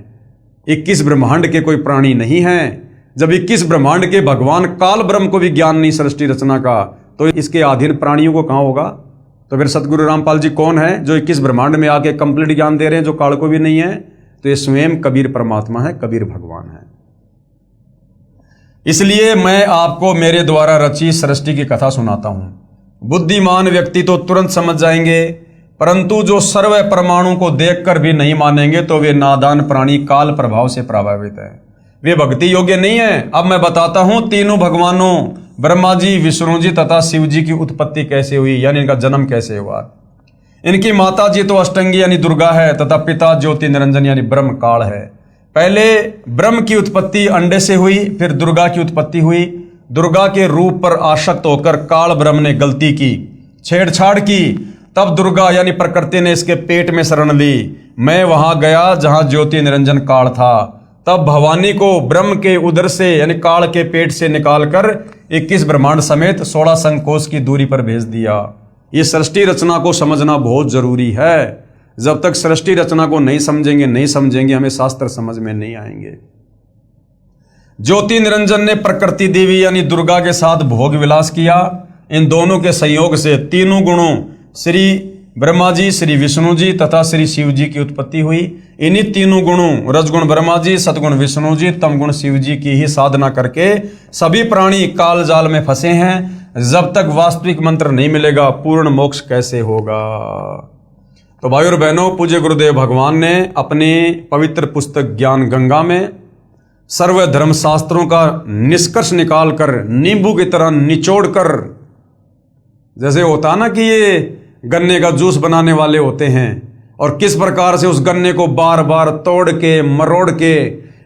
21 ब्रह्मांड के कोई प्राणी नहीं है। जब 21 ब्रह्मांड के भगवान काल ब्रह्म को भी ज्ञान नहीं सृष्टि रचना का, तो इसके अधीन प्राणियों को कहाँ होगा? तो फिर सतगुरु रामपाल जी कौन है जो 21 ब्रह्मांड में आके कंप्लीट ज्ञान दे रहे हैं, जो काल को भी नहीं है? तो ये स्वयं कबीर परमात्मा है, कबीर भगवान है। इसलिए मैं आपको मेरे द्वारा रची सृष्टि की कथा सुनाता हूं। बुद्धिमान व्यक्ति तो तुरंत समझ जाएंगे, परंतु जो सर्व परमाणु को देखकर भी नहीं मानेंगे तो वे नादान प्राणी काल प्रभाव से प्रभावित है, वे भक्ति योग्य नहीं है। अब मैं बताता हूं तीनों भगवानों ब्रह्मा जी, विष्णु जी तथा शिव जी की उत्पत्ति कैसे हुई, यानी इनका जन्म कैसे हुआ। इनकी माता जी तो अष्टंगी यानी दुर्गा है तथा पिता ज्योति निरंजन यानी ब्रह्म काल है। पहले ब्रह्म की उत्पत्ति अंडे से हुई, फिर दुर्गा की उत्पत्ति हुई। दुर्गा के रूप पर आसक्त होकर काल ब्रह्म ने गलती की, छेड़छाड़ की, तब दुर्गा यानी प्रकृति ने इसके पेट में शरण ली। मैं वहां गया जहां ज्योति निरंजन काल था। तब भवानी को ब्रह्म के उदर से यानी काल के पेट से निकालकर 21 ब्रह्मांड समेत 16 संकोश की दूरी पर भेज दिया। ये सृष्टि रचना को समझना बहुत जरूरी है। जब तक सृष्टि रचना को नहीं समझेंगे हमें शास्त्र समझ में नहीं आएंगे। ज्योति निरंजन ने प्रकृति देवी यानी दुर्गा के साथ भोग विलास किया। इन दोनों के संयोग से तीनों गुणों श्री ब्रह्मा जी, श्री विष्णु जी तथा श्री शिव जी की उत्पत्ति हुई। इन्हीं तीनों गुणों रजगुण ब्रह्मा जी, सतगुण विष्णु जी, तमगुण शिव जी की ही साधना करके सभी प्राणी काल जाल में फंसे हैं। जब तक वास्तविक मंत्र नहीं मिलेगा पूर्ण मोक्ष कैसे होगा। तो भाई और बहनों, पूज्य गुरुदेव भगवान ने अपने पवित्र पुस्तक ज्ञान गंगा में सर्व धर्म शास्त्रों का निष्कर्ष निकालकर नींबू की तरह निचोड़ कर, जैसे होता ना कि ये गन्ने का जूस बनाने वाले होते हैं और किस प्रकार से उस गन्ने को बार बार तोड़ के मरोड़ के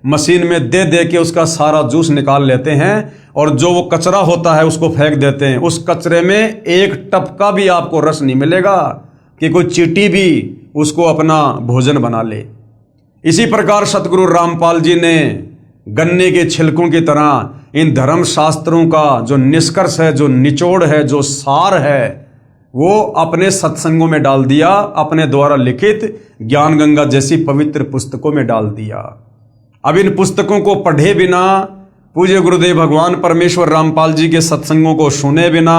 मशीन में दे दे के उसका सारा जूस निकाल लेते हैं और जो वो कचरा होता है उसको फेंक देते हैं। उस कचरे में एक टपका भी आपको रस नहीं मिलेगा कि कोई चींटी भी उसको अपना भोजन बना ले। इसी प्रकार सतगुरु रामपाल जी ने गन्ने के छिलकों की तरह इन धर्म शास्त्रों का जो निष्कर्ष है, जो निचोड़ है, जो सार है, वो अपने सत्संगों में डाल दिया, अपने द्वारा लिखित ज्ञान गंगा जैसी पवित्र पुस्तकों में डाल दिया। अब इन पुस्तकों को पढ़े बिना, पूज्य गुरुदेव भगवान परमेश्वर रामपाल जी के सत्संगों को सुने बिना,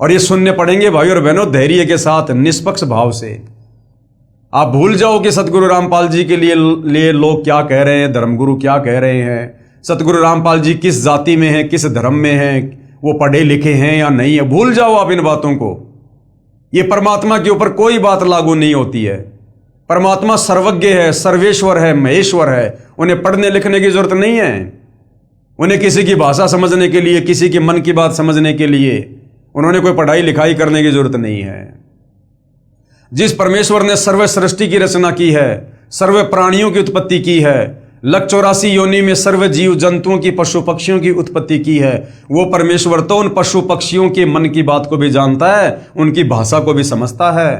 और ये सुनने पड़ेंगे भाई और बहनों धैर्य के साथ, निष्पक्ष भाव से। आप भूल जाओ कि सतगुरु रामपाल जी के लिए लोग क्या कह रहे हैं, धर्मगुरु क्या कह रहे हैं, सतगुरु रामपाल जी किस जाति में हैं, किस धर्म में हैं, वो पढ़े लिखे हैं या नहीं है। भूल जाओ आप इन बातों को। ये परमात्मा के ऊपर कोई बात लागू नहीं होती है। परमात्मा सर्वज्ञ है, सर्वेश्वर है, महेश्वर है। उन्हें पढ़ने लिखने की जरूरत नहीं है। उन्हें किसी की भाषा समझने के लिए, किसी के मन की बात समझने के लिए उन्होंने कोई पढ़ाई लिखाई करने की जरूरत नहीं है। जिस परमेश्वर ने सर्व सृष्टि की रचना की है, सर्व प्राणियों की उत्पत्ति की है, 184 योनि में सर्व जीव जंतुओं की, पशु पक्षियों की उत्पत्ति की है, वो परमेश्वर तो उन पशु पक्षियों के मन की बात को भी जानता है, उनकी भाषा को भी समझता है।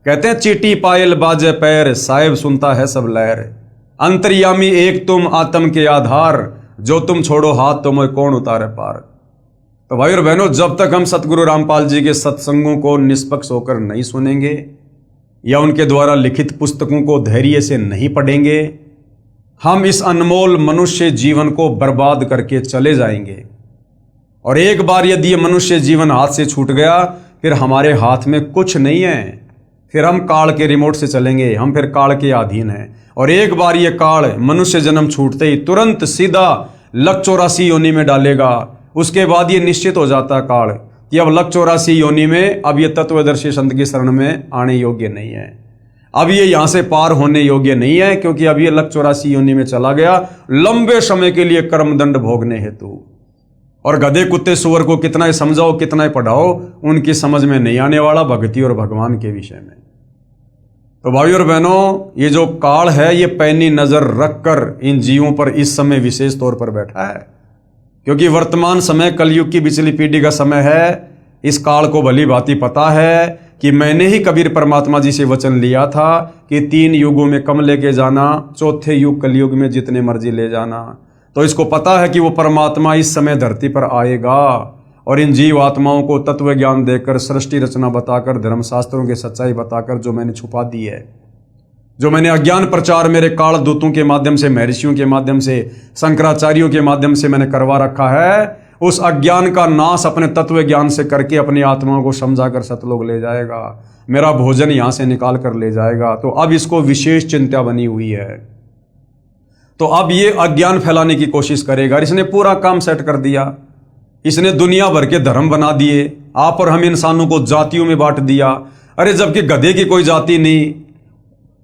कहते हैं चींटी पायल बाजे पैर, साहिब सुनता है सब लहर। अंतर्यामी एक तुम आत्म के आधार, जो तुम छोड़ो हाथ तो मैं कौन उतारे पार। तो भाई और बहनों, जब तक हम सतगुरु रामपाल जी के सत्संगों को निष्पक्ष होकर नहीं सुनेंगे या उनके द्वारा लिखित पुस्तकों को धैर्य से नहीं पढ़ेंगे, हम इस अनमोल मनुष्य जीवन को बर्बाद करके चले जाएंगे। और एक बार यदि ये मनुष्य जीवन हाथ से छूट गया, फिर हमारे हाथ में कुछ नहीं है। फिर हम काल के रिमोट से चलेंगे, हम फिर काल के अधीन हैं। और एक बार ये काल मनुष्य जन्म छूटते ही तुरंत सीधा 184 योनि में डालेगा। उसके बाद ये निश्चित हो जाता काल कि अब 184 योनि में अब ये तत्वदर्शी संत की शरण में आने योग्य नहीं है, अब ये यहां से पार होने योग्य नहीं है, क्योंकि अब ये 184 योनि में चला गया लंबे समय के लिए कर्मदंड भोगने हेतु। और गधे कुत्ते सुअर को कितना ही समझाओ, कितना ही पढ़ाओ, उनकी समझ में नहीं आने वाला भक्ति और भगवान के विषय में। तो भाई और बहनों, ये जो काल है ये पैनी नजर रखकर इन जीवों पर इस समय विशेष तौर पर बैठा है, क्योंकि वर्तमान समय कलयुग की पिछली पीढ़ी का समय है। इस काल को भली भांति पता है कि मैंने ही कबीर परमात्मा जी से वचन लिया था कि 3 युगों में कम लेके जाना, चौथे युग कलयुग में जितने मर्जी ले जाना। तो इसको पता है कि वो परमात्मा इस समय धरती पर आएगा और इन जीव आत्माओं को तत्व ज्ञान देकर, सृष्टि रचना बताकर, धर्मशास्त्रों की सच्चाई बताकर, जो मैंने छुपा दी है, जो मैंने अज्ञान प्रचार मेरे काल दूतों के माध्यम से, महर्षियों के माध्यम से, शंकराचार्यों के माध्यम से मैंने करवा रखा है, उस अज्ञान का नाश अपने तत्व ज्ञान से करके अपनी आत्माओं को समझाकर सतलोक ले जाएगा। मेरा भोजन यहां से निकाल कर ले जाएगा। तो अब इसको विशेष चिंता बनी हुई है। तो अब ये अज्ञान फैलाने की कोशिश करेगा। इसने पूरा काम सेट कर दिया। इसने दुनिया भर के धर्म बना दिए। आप और हम इंसानों को जातियों में बांट दिया। अरे जबकि गधे की कोई जाति नहीं,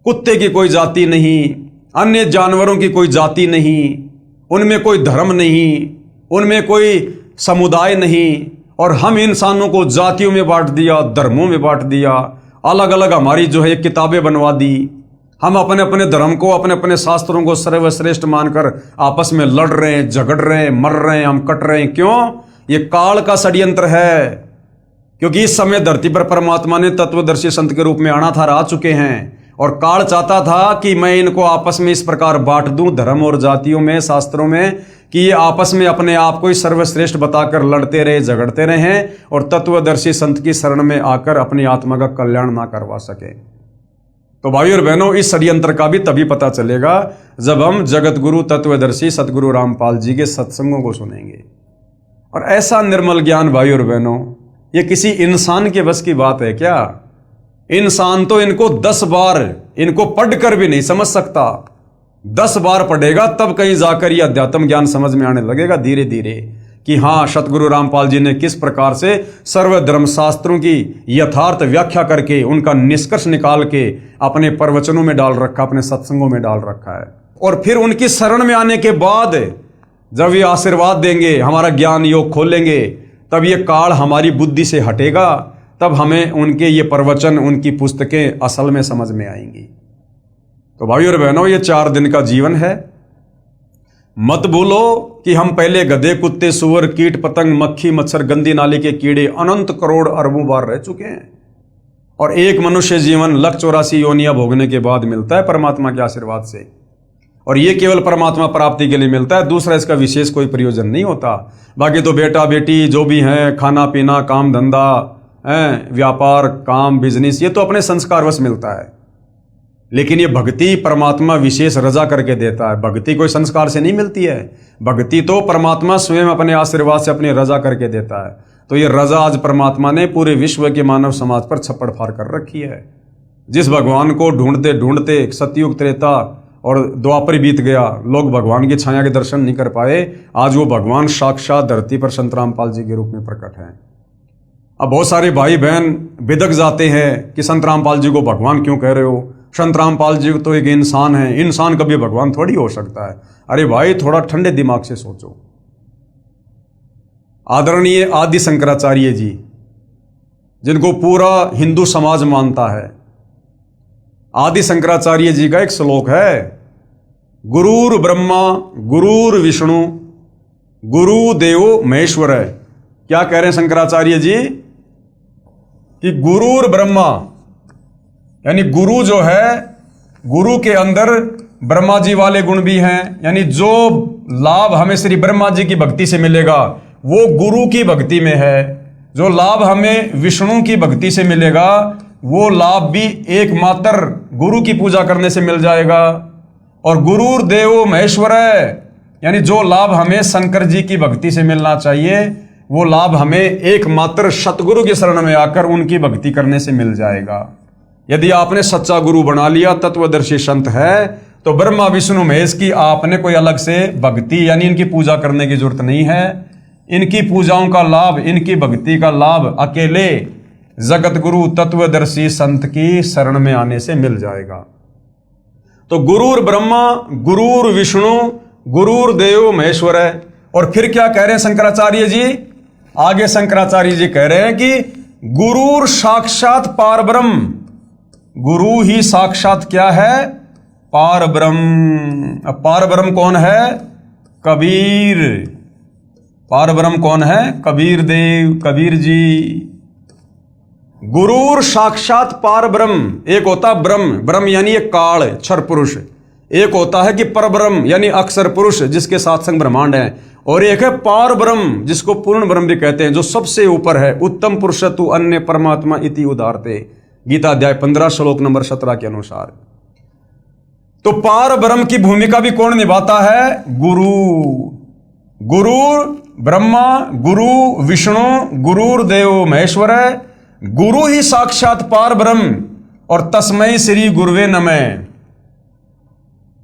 कुत्ते की कोई जाति नहीं, अन्य जानवरों की कोई जाति नहीं, उनमें कोई धर्म नहीं, उनमें कोई समुदाय नहीं, और हम इंसानों को जातियों में बांट दिया, धर्मों में बांट दिया, अलग अलग हमारी जो है किताबें बनवा दी। हम अपने अपने धर्म को, अपने अपने शास्त्रों को सर्वश्रेष्ठ मानकर आपस में लड़ रहे हैं, झगड़ रहे हैं, मर रहे हैं, हम कट रहे हैं। क्यों? ये काल का षड्यंत्र है। क्योंकि इस समय धरती पर परमात्मा ने तत्वदर्शी संत के रूप में आना था, आ चुके हैं, और काल चाहता था कि मैं इनको आपस में इस प्रकार बांट दूं, धर्म और जातियों में, शास्त्रों में, कि ये आपस में अपने आप को ही सर्वश्रेष्ठ बताकर लड़ते रहे, झगड़ते रहे और तत्वदर्शी संत की शरण में आकर अपनी आत्मा का कल्याण ना करवा सके। तो भाई और बहनों, इस षड्यंत्र का भी तभी पता चलेगा जब हम जगत गुरु तत्वदर्शी सतगुरु रामपाल जी के सत्संगों को सुनेंगे। और ऐसा निर्मल ज्ञान भाई और बहनों, ये किसी इंसान के बस की बात है क्या? इंसान तो इनको 10 बार इनको पढ़कर भी नहीं समझ सकता। 10 बार पढ़ेगा तब कहीं जाकर ये अध्यात्म ज्ञान समझ में आने लगेगा धीरे धीरे कि हाँ, सतगुरु रामपाल जी ने किस प्रकार से सर्व धर्म शास्त्रों की यथार्थ व्याख्या करके उनका निष्कर्ष निकाल के अपने प्रवचनों में डाल रखा, अपने सत्संगों में डाल रखा है। और फिर उनकी शरण में आने के बाद जब ये आशीर्वाद देंगे, हमारा ज्ञान योग खोलेंगे, तब ये काल हमारी बुद्धि से हटेगा, तब हमें उनके ये प्रवचन, उनकी पुस्तकें असल में समझ में आएंगी। तो भाई और बहनों, ये 4 दिन का जीवन है। मत भूलो कि हम पहले गधे, कुत्ते, सुअर, कीट पतंग, मक्खी, मच्छर, गंदी नाली के कीड़े अनंत करोड़ अरबों बार रह चुके हैं। और एक मनुष्य जीवन 184 योनियां भोगने के बाद मिलता है परमात्मा के आशीर्वाद से। और ये केवल परमात्मा प्राप्ति के लिए मिलता है, दूसरा इसका विशेष कोई प्रयोजन नहीं होता। बाकी तो बेटा बेटी जो भी हैं, खाना पीना, काम धंधा, व्यापार, काम, बिजनेस, ये तो अपने संस्कारवश मिलता है। लेकिन ये भक्ति परमात्मा विशेष रजा करके देता है। भक्ति कोई संस्कार से नहीं मिलती है, भक्ति तो परमात्मा स्वयं अपने आशीर्वाद से अपनी रजा करके देता है। तो ये रजा आज परमात्मा ने पूरे विश्व के मानव समाज पर छप्पड़ फाड़ कर रखी है। जिस भगवान को ढूंढते ढूंढते सतयुग, त्रेता और द्वापर बीत गया, लोग भगवान की छाया के दर्शन नहीं कर पाए, आज वो भगवान साक्षात धरती पर संत रामपाल जी के रूप में प्रकट है। अब बहुत सारे भाई बहन बिदक जाते हैं कि संत रामपाल जी को भगवान क्यों कह रहे हो? संत रामपाल जी तो एक इंसान है, इंसान कभी भगवान थोड़ी हो सकता है। अरे भाई, थोड़ा ठंडे दिमाग से सोचो। आदरणीय आदि शंकराचार्य जी, जिनको पूरा हिंदू समाज मानता है, आदि शंकराचार्य जी का एक श्लोक है, गुरुर ब्रह्मा गुरुर विष्णु गुरु देवो महेश्वर है। क्या कह रहे हैं शंकराचार्य जी? कि गुरुर ब्रह्मा, यानी गुरु जो है, गुरु के अंदर ब्रह्मा जी वाले गुण भी हैं। यानी जो लाभ हमें श्री ब्रह्मा जी की भक्ति से मिलेगा वो गुरु की भक्ति में है। जो लाभ हमें विष्णु की भक्ति से मिलेगा वो लाभ भी एकमात्र गुरु की पूजा करने से मिल जाएगा। और गुरुर देवो महेश्वर है, यानी जो लाभ हमें शंकर जी की भक्ति से मिलना चाहिए वो लाभ हमें एकमात्र सतगुरु की शरण में आकर उनकी भक्ति करने से मिल जाएगा। यदि आपने सच्चा गुरु बना लिया, तत्वदर्शी संत है, तो ब्रह्मा विष्णु महेश की आपने कोई अलग से भक्ति यानी इनकी पूजा करने की जरूरत नहीं है। इनकी पूजाओं का लाभ, इनकी भक्ति का लाभ अकेले जगत गुरु तत्वदर्शी संत की शरण में आने से मिल जाएगा। तो गुरुर ब्रह्मा गुरुर विष्णु गुरुर देव महेश्वर है। और फिर क्या कह रहे हैं शंकराचार्य जी? आगे शंकराचार्य जी कह रहे हैं कि गुरुर साक्षात पार ब्रह्म। गुरु ही साक्षात क्या है? पार ब्रह्म। अब पार ब्रह्म कौन है? कबीर। पार ब्रह्म कौन है? कबीर देव, कबीर जी। गुरुर साक्षात पार ब्रह्म। एक होता ब्रह्म, ब्रह्म यानी एक काल क्षर पुरुष। एक होता है कि पर ब्रह्म यानी अक्षर पुरुष जिसके साथ संग ब्रह्मांड है। और एक है पार ब्रह्म जिसको पूर्ण ब्रह्म भी कहते हैं, जो सबसे ऊपर है। उत्तम पुरुष तु अन्य परमात्मा इति उदारते, गीता अध्याय 15 श्लोक नंबर 17 के अनुसार। तो पार ब्रह्म की भूमिका भी कौन निभाता है? गुरु। गुरु ब्रह्मा गुरु विष्णु गुरुर देव महेश्वर है। गुरु ही साक्षात पार ब्रह्म। और तस्मै श्री गुरुवे नमः,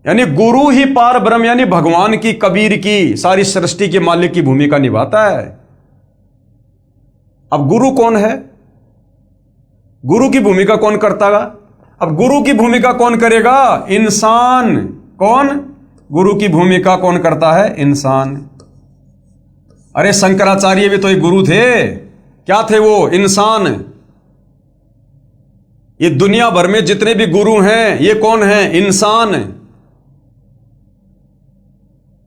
यानी गुरु ही पार ब्रह्म यानी भगवान की, कबीर की, सारी सृष्टि के मालिक की भूमिका निभाता है। अब गुरु कौन है? गुरु की भूमिका कौन करता है? अब गुरु की भूमिका कौन करेगा? इंसान। कौन? गुरु की भूमिका कौन करता है? इंसान। अरे शंकराचार्य भी तो एक गुरु थे। क्या थे वो? इंसान। ये दुनिया भर में जितने भी गुरु हैं ये कौन है? इंसान।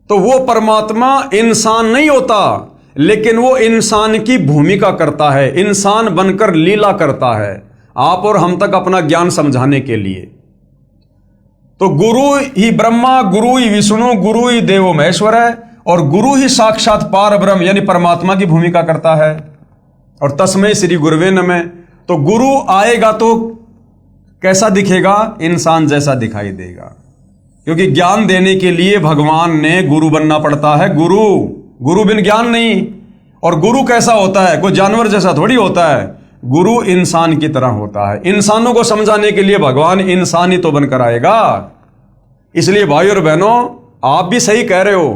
तो वो परमात्मा इंसान नहीं होता, लेकिन वो इंसान की भूमिका करता है, इंसान बनकर लीला करता है आप और हम तक अपना ज्ञान समझाने के लिए। तो गुरु ही ब्रह्मा गुरु ही विष्णु गुरु ही देवो महेश्वर है। और गुरु ही साक्षात पार ब्रह्म यानी परमात्मा की भूमिका करता है। और तस्मै श्री गुरुवे नमः। तो गुरु आएगा तो कैसा दिखेगा? इंसान जैसा दिखाई देगा, क्योंकि ज्ञान देने के लिए भगवान ने गुरु बनना पड़ता है। गुरु बिन ज्ञान नहीं। और गुरु कैसा होता है? कोई जानवर जैसा थोड़ी होता है। गुरु इंसान की तरह होता है। इंसानों को समझाने के लिए भगवान इंसान ही तो बनकर आएगा। इसलिए भाई और बहनों, आप भी सही कह रहे हो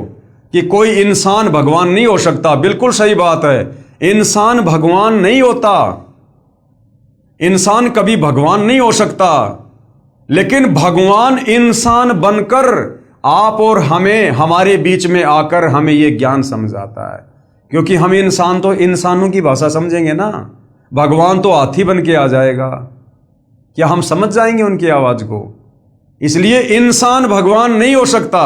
कि कोई इंसान भगवान नहीं हो सकता। बिल्कुल सही बात है। इंसान भगवान नहीं होता। इंसान कभी भगवान नहीं हो सकता, लेकिन भगवान इंसान बनकर आप और हमें, हमारे बीच में आकर हमें यह ज्ञान समझाता है। क्योंकि हम इंसान तो इंसानों की भाषा समझेंगे ना। भगवान तो हाथी बन के आ जाएगा, क्या हम समझ जाएंगे उनकी आवाज को? इसलिए इंसान भगवान नहीं हो सकता।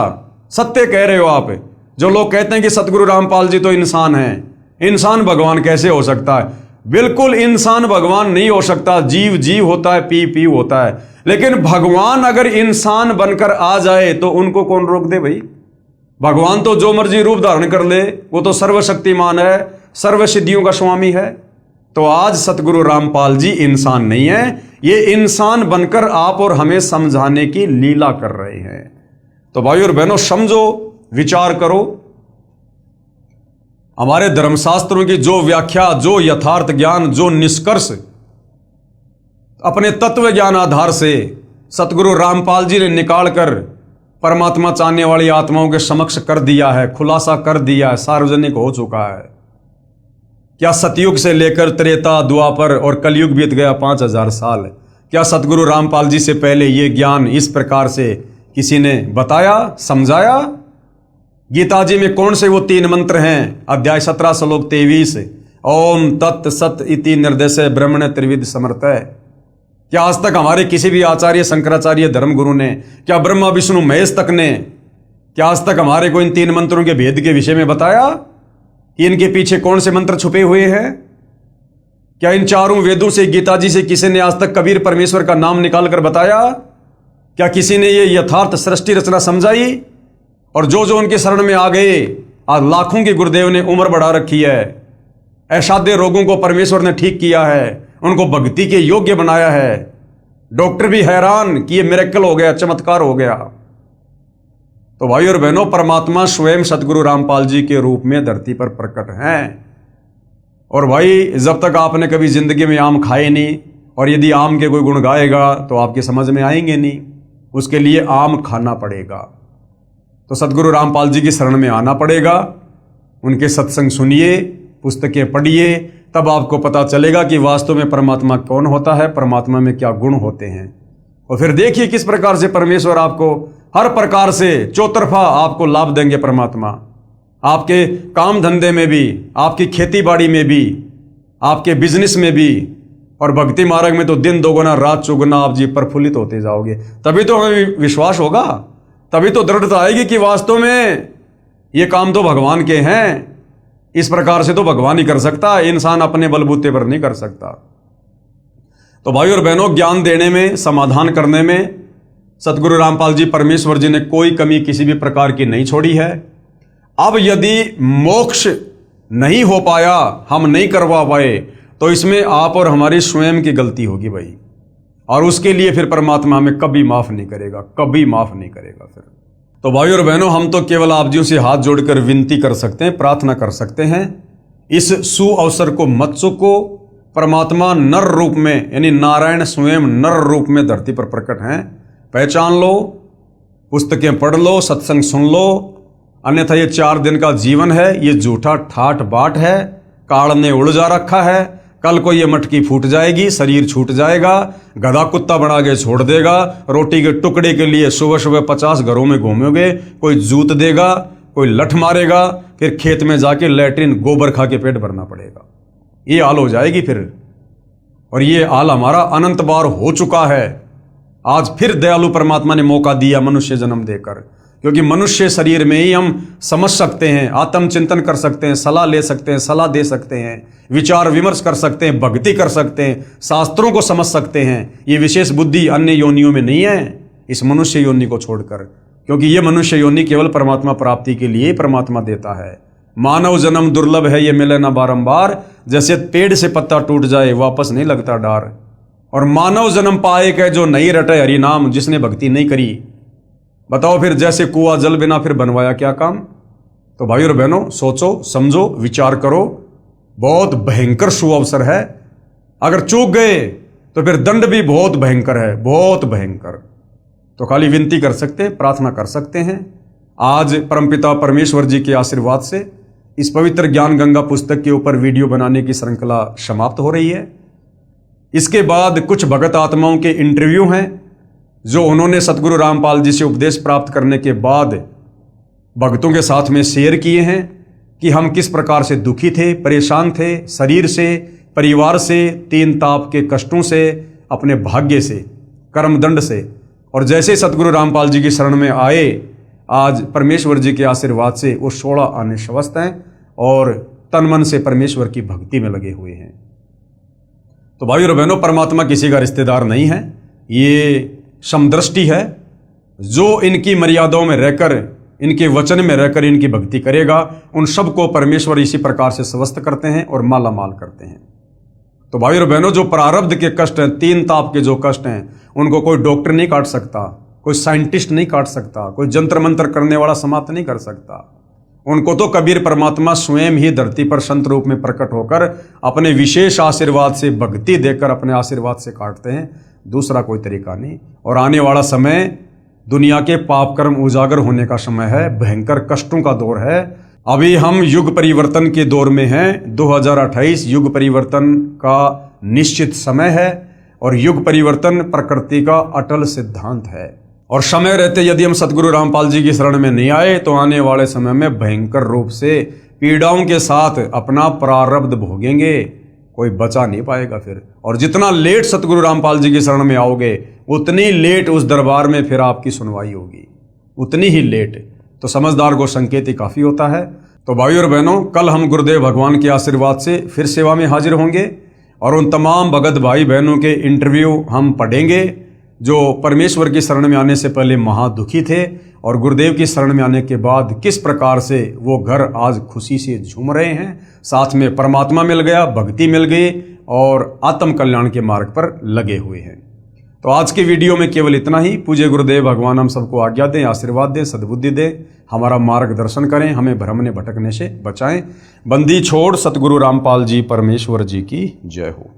सत्य कह रहे हो आप। जो लोग कहते हैं कि सतगुरु रामपाल जी तो इंसान हैं, इंसान भगवान कैसे हो सकता है? बिल्कुल इंसान भगवान नहीं हो सकता। जीव होता है, पी होता है। लेकिन भगवान अगर इंसान बनकर आ जाए तो उनको कौन रोक दे भाई? भगवान तो जो मर्जी रूप धारण कर ले, वो तो सर्वशक्तिमान है, सर्व सिद्धियों का स्वामी है। तो आज सतगुरु रामपाल जी इंसान नहीं है, ये इंसान बनकर आप और हमें समझाने की लीला कर रहे हैं। तो भाई और बहनों, समझो, विचार करो। हमारे धर्मशास्त्रों की जो व्याख्या, जो यथार्थ ज्ञान, जो निष्कर्ष अपने तत्व ज्ञान आधार से सतगुरु रामपाल जी ने निकालकर परमात्मा चाहने वाली आत्माओं के समक्ष कर दिया है, खुलासा कर दिया है, सार्वजनिक हो चुका है। क्या सतयुग से लेकर त्रेता, द्वापर और कलयुग बीत गया 5000 साल, क्या सतगुरु रामपाल जी से पहले ये ज्ञान इस प्रकार से किसी ने बताया, समझाया? गीता जी में कौन से वो 3 मंत्र हैं? अध्याय 17 श्लोक 23, ओम तत् सत इति निर्देशे ब्रह्मण त्रिविध समर्थय। क्या आज तक हमारे किसी भी आचार्य, शंकराचार्य, धर्मगुरु ने, क्या ब्रह्मा विष्णु महेश तक ने, क्या आज तक हमारे को इन 3 मंत्रों के भेद के विषय में बताया कि इनके पीछे कौन से मंत्र छुपे हुए हैं? क्या इन 4 वेदों से, गीता जी से किसी ने आज तक कबीर परमेश्वर का नाम निकालकर बताया? क्या किसी ने ये यथार्थ सृष्टि रचना समझाई? और जो उनके शरण में आ गए, आज लाखों के गुरुदेव ने उम्र बढ़ा रखी है, असाध्य रोगों को परमेश्वर ने ठीक किया है, उनको भक्ति के योग्य बनाया है। डॉक्टर भी हैरान कि ये मिरेकल हो गया, चमत्कार हो गया। तो भाई और बहनों, परमात्मा स्वयं सतगुरु रामपाल जी के रूप में धरती पर प्रकट हैं। और भाई, जब तक आपने कभी जिंदगी में आम खाए नहीं, और यदि आम के कोई गुण गाएगा तो आपकी समझ में आएंगे नहीं, उसके लिए आम खाना पड़ेगा। तो सतगुरु रामपाल जी की शरण में आना पड़ेगा, उनके सत्संग सुनिए, पुस्तकें पढ़िए, तब आपको पता चलेगा कि वास्तव में परमात्मा कौन होता है, परमात्मा में क्या गुण होते हैं। और फिर देखिए किस प्रकार से परमेश्वर आपको हर प्रकार से चौतरफा आपको लाभ देंगे। परमात्मा आपके काम धंधे में भी, आपकी खेती बाड़ी में भी, आपके बिजनेस में भी, और भक्ति मार्ग में तो दिन दोगुना रात चौगुना आप जी प्रफुल्लित होते जाओगे। तभी तो हमें विश्वास होगा, तभी तो दृढ़ता आएगी कि वास्तव में ये काम तो भगवान के हैं। इस प्रकार से तो भगवान ही कर सकता है, इंसान अपने बलबूते पर नहीं कर सकता। तो भाई और बहनों, ज्ञान देने में, समाधान करने में सतगुरु रामपाल जी परमेश्वर जी ने कोई कमी किसी भी प्रकार की नहीं छोड़ी है। अब यदि मोक्ष नहीं हो पाया, हम नहीं करवा पाए, तो इसमें आप और हमारी स्वयं की गलती होगी भाई। और उसके लिए फिर परमात्मा हमें कभी माफ नहीं करेगा, कभी माफ नहीं करेगा फिर। तो भाई और बहनों, हम तो केवल आप जी से हाथ जोड़कर विनती कर सकते हैं, प्रार्थना कर सकते हैं, इस सुअवसर को मत चूको। परमात्मा नर रूप में, यानी नारायण स्वयं नर रूप में धरती पर प्रकट हैं। पहचान लो, पुस्तकें पढ़ लो, सत्संग सुन लो, अन्यथा ये 4 दिन का जीवन है, ये झूठा ठाठ बाट है, काल ने उलझा रखा है। कल को ये मटकी फूट जाएगी, शरीर छूट जाएगा, गधा कुत्ता बना के छोड़ देगा। रोटी के टुकड़े के लिए सुबह सुबह 50 घरों में घूमोगे, कोई जूत देगा, कोई लठ मारेगा, फिर खेत में जाके लैट्रिन गोबर खा के पेट भरना पड़ेगा। ये हाल हो जाएगी फिर। और ये हाल हमारा अनंत बार हो चुका है। आज फिर दयालु परमात्मा ने मौका दिया मनुष्य जन्म देकर, क्योंकि मनुष्य शरीर में ही हम समझ सकते हैं, आत्मचिंतन कर सकते हैं, सलाह ले सकते हैं, सलाह दे सकते हैं, विचार विमर्श कर सकते हैं, भक्ति कर सकते हैं, शास्त्रों को समझ सकते हैं। ये विशेष बुद्धि अन्य योनियों में नहीं है, इस मनुष्य योनि को छोड़कर, क्योंकि ये मनुष्य योनि केवल परमात्मा प्राप्ति के लिए परमात्मा देता है। मानव जन्म दुर्लभ है, ये मिले ना बारंबार, जैसे पेड़ से पत्ता टूट जाए वापस नहीं लगता डार। और मानव जन्म पाए के जो नहीं रटे हरि नाम, जिसने भक्ति नहीं करी, बताओ फिर जैसे कुआं जल बिना फिर बनवाया क्या काम। तो भाई और बहनों, सोचो समझो विचार करो, बहुत भयंकर सुअवसर है। अगर चूक गए तो फिर दंड भी बहुत भयंकर है, बहुत भयंकर। तो खाली विनती कर सकते, प्रार्थना कर सकते हैं। आज परमपिता परमेश्वर जी के आशीर्वाद से इस पवित्र ज्ञान गंगा पुस्तक के ऊपर वीडियो बनाने की श्रृंखला समाप्त हो रही है। इसके बाद कुछ भगत आत्माओं के इंटरव्यू हैं जो उन्होंने सतगुरु रामपाल जी से उपदेश प्राप्त करने के बाद भक्तों के साथ में शेयर किए हैं कि हम किस प्रकार से दुखी थे, परेशान थे, शरीर से, परिवार से, तीन ताप के कष्टों से, अपने भाग्य से, कर्मदंड से। और जैसे सतगुरु रामपाल जी की शरण में आए, आज परमेश्वर जी के आशीर्वाद से वो 16 आने स्वस्थ हैं और तन मन से परमेश्वर की भक्ति में लगे हुए हैं। तो भाई और बहनों, परमात्मा किसी का रिश्तेदार नहीं है, ये समदृष्टि है। जो इनकी मर्यादाओं में रहकर, इनके वचन में रहकर इनकी भक्ति करेगा, उन सबको परमेश्वर इसी प्रकार से स्वस्थ करते हैं और माला माल करते हैं। तो भाई और बहनों, जो प्रारब्ध के कष्ट हैं, तीन ताप के जो कष्ट हैं, उनको कोई डॉक्टर नहीं काट सकता, कोई साइंटिस्ट नहीं काट सकता, कोई जंत्र मंत्र करने वाला समाप्त नहीं कर सकता। उनको तो कबीर परमात्मा स्वयं ही धरती पर संत रूप में प्रकट होकर अपने विशेष आशीर्वाद से, भक्ति देकर अपने आशीर्वाद से काटते हैं, दूसरा कोई तरीका नहीं। और आने वाला समय दुनिया के पाप कर्म उजागर होने का समय है, भयंकर कष्टों का दौर है। अभी हम युग परिवर्तन के दौर में हैं। 2028 युग परिवर्तन का निश्चित समय है और युग परिवर्तन प्रकृति का अटल सिद्धांत है। और समय रहते यदि हम सतगुरु रामपाल जी की शरण में नहीं आए तो आने वाले समय में भयंकर रूप से पीड़ाओं के साथ अपना प्रारब्ध भोगेंगे, कोई बचा नहीं पाएगा फिर। और जितना लेट सतगुरु रामपाल जी की शरण में आओगे, उतनी लेट उस दरबार में फिर आपकी सुनवाई होगी, उतनी ही लेट। तो समझदार को संकेत ही काफ़ी होता है। तो भाई और बहनों, कल हम गुरुदेव भगवान के आशीर्वाद से फिर सेवा में हाजिर होंगे और उन तमाम भगत भाई बहनों के इंटरव्यू हम पढ़ेंगे जो परमेश्वर की शरण में आने से पहले महादुखी थे और गुरुदेव की शरण में आने के बाद किस प्रकार से वो घर आज खुशी से झूम रहे हैं। साथ में परमात्मा मिल गया, भक्ति मिल गई और आत्म कल्याण के मार्ग पर लगे हुए हैं। तो आज के वीडियो में केवल इतना ही। पूज्य गुरुदेव भगवान हम सबको आज्ञा दें, आशीर्वाद दें, सद्बुद्धि दें, हमारा मार्गदर्शन करें, हमें भ्रमने भटकने से बचाएं। बंदी छोड़ सतगुरु रामपाल जी परमेश्वर जी की जय हो।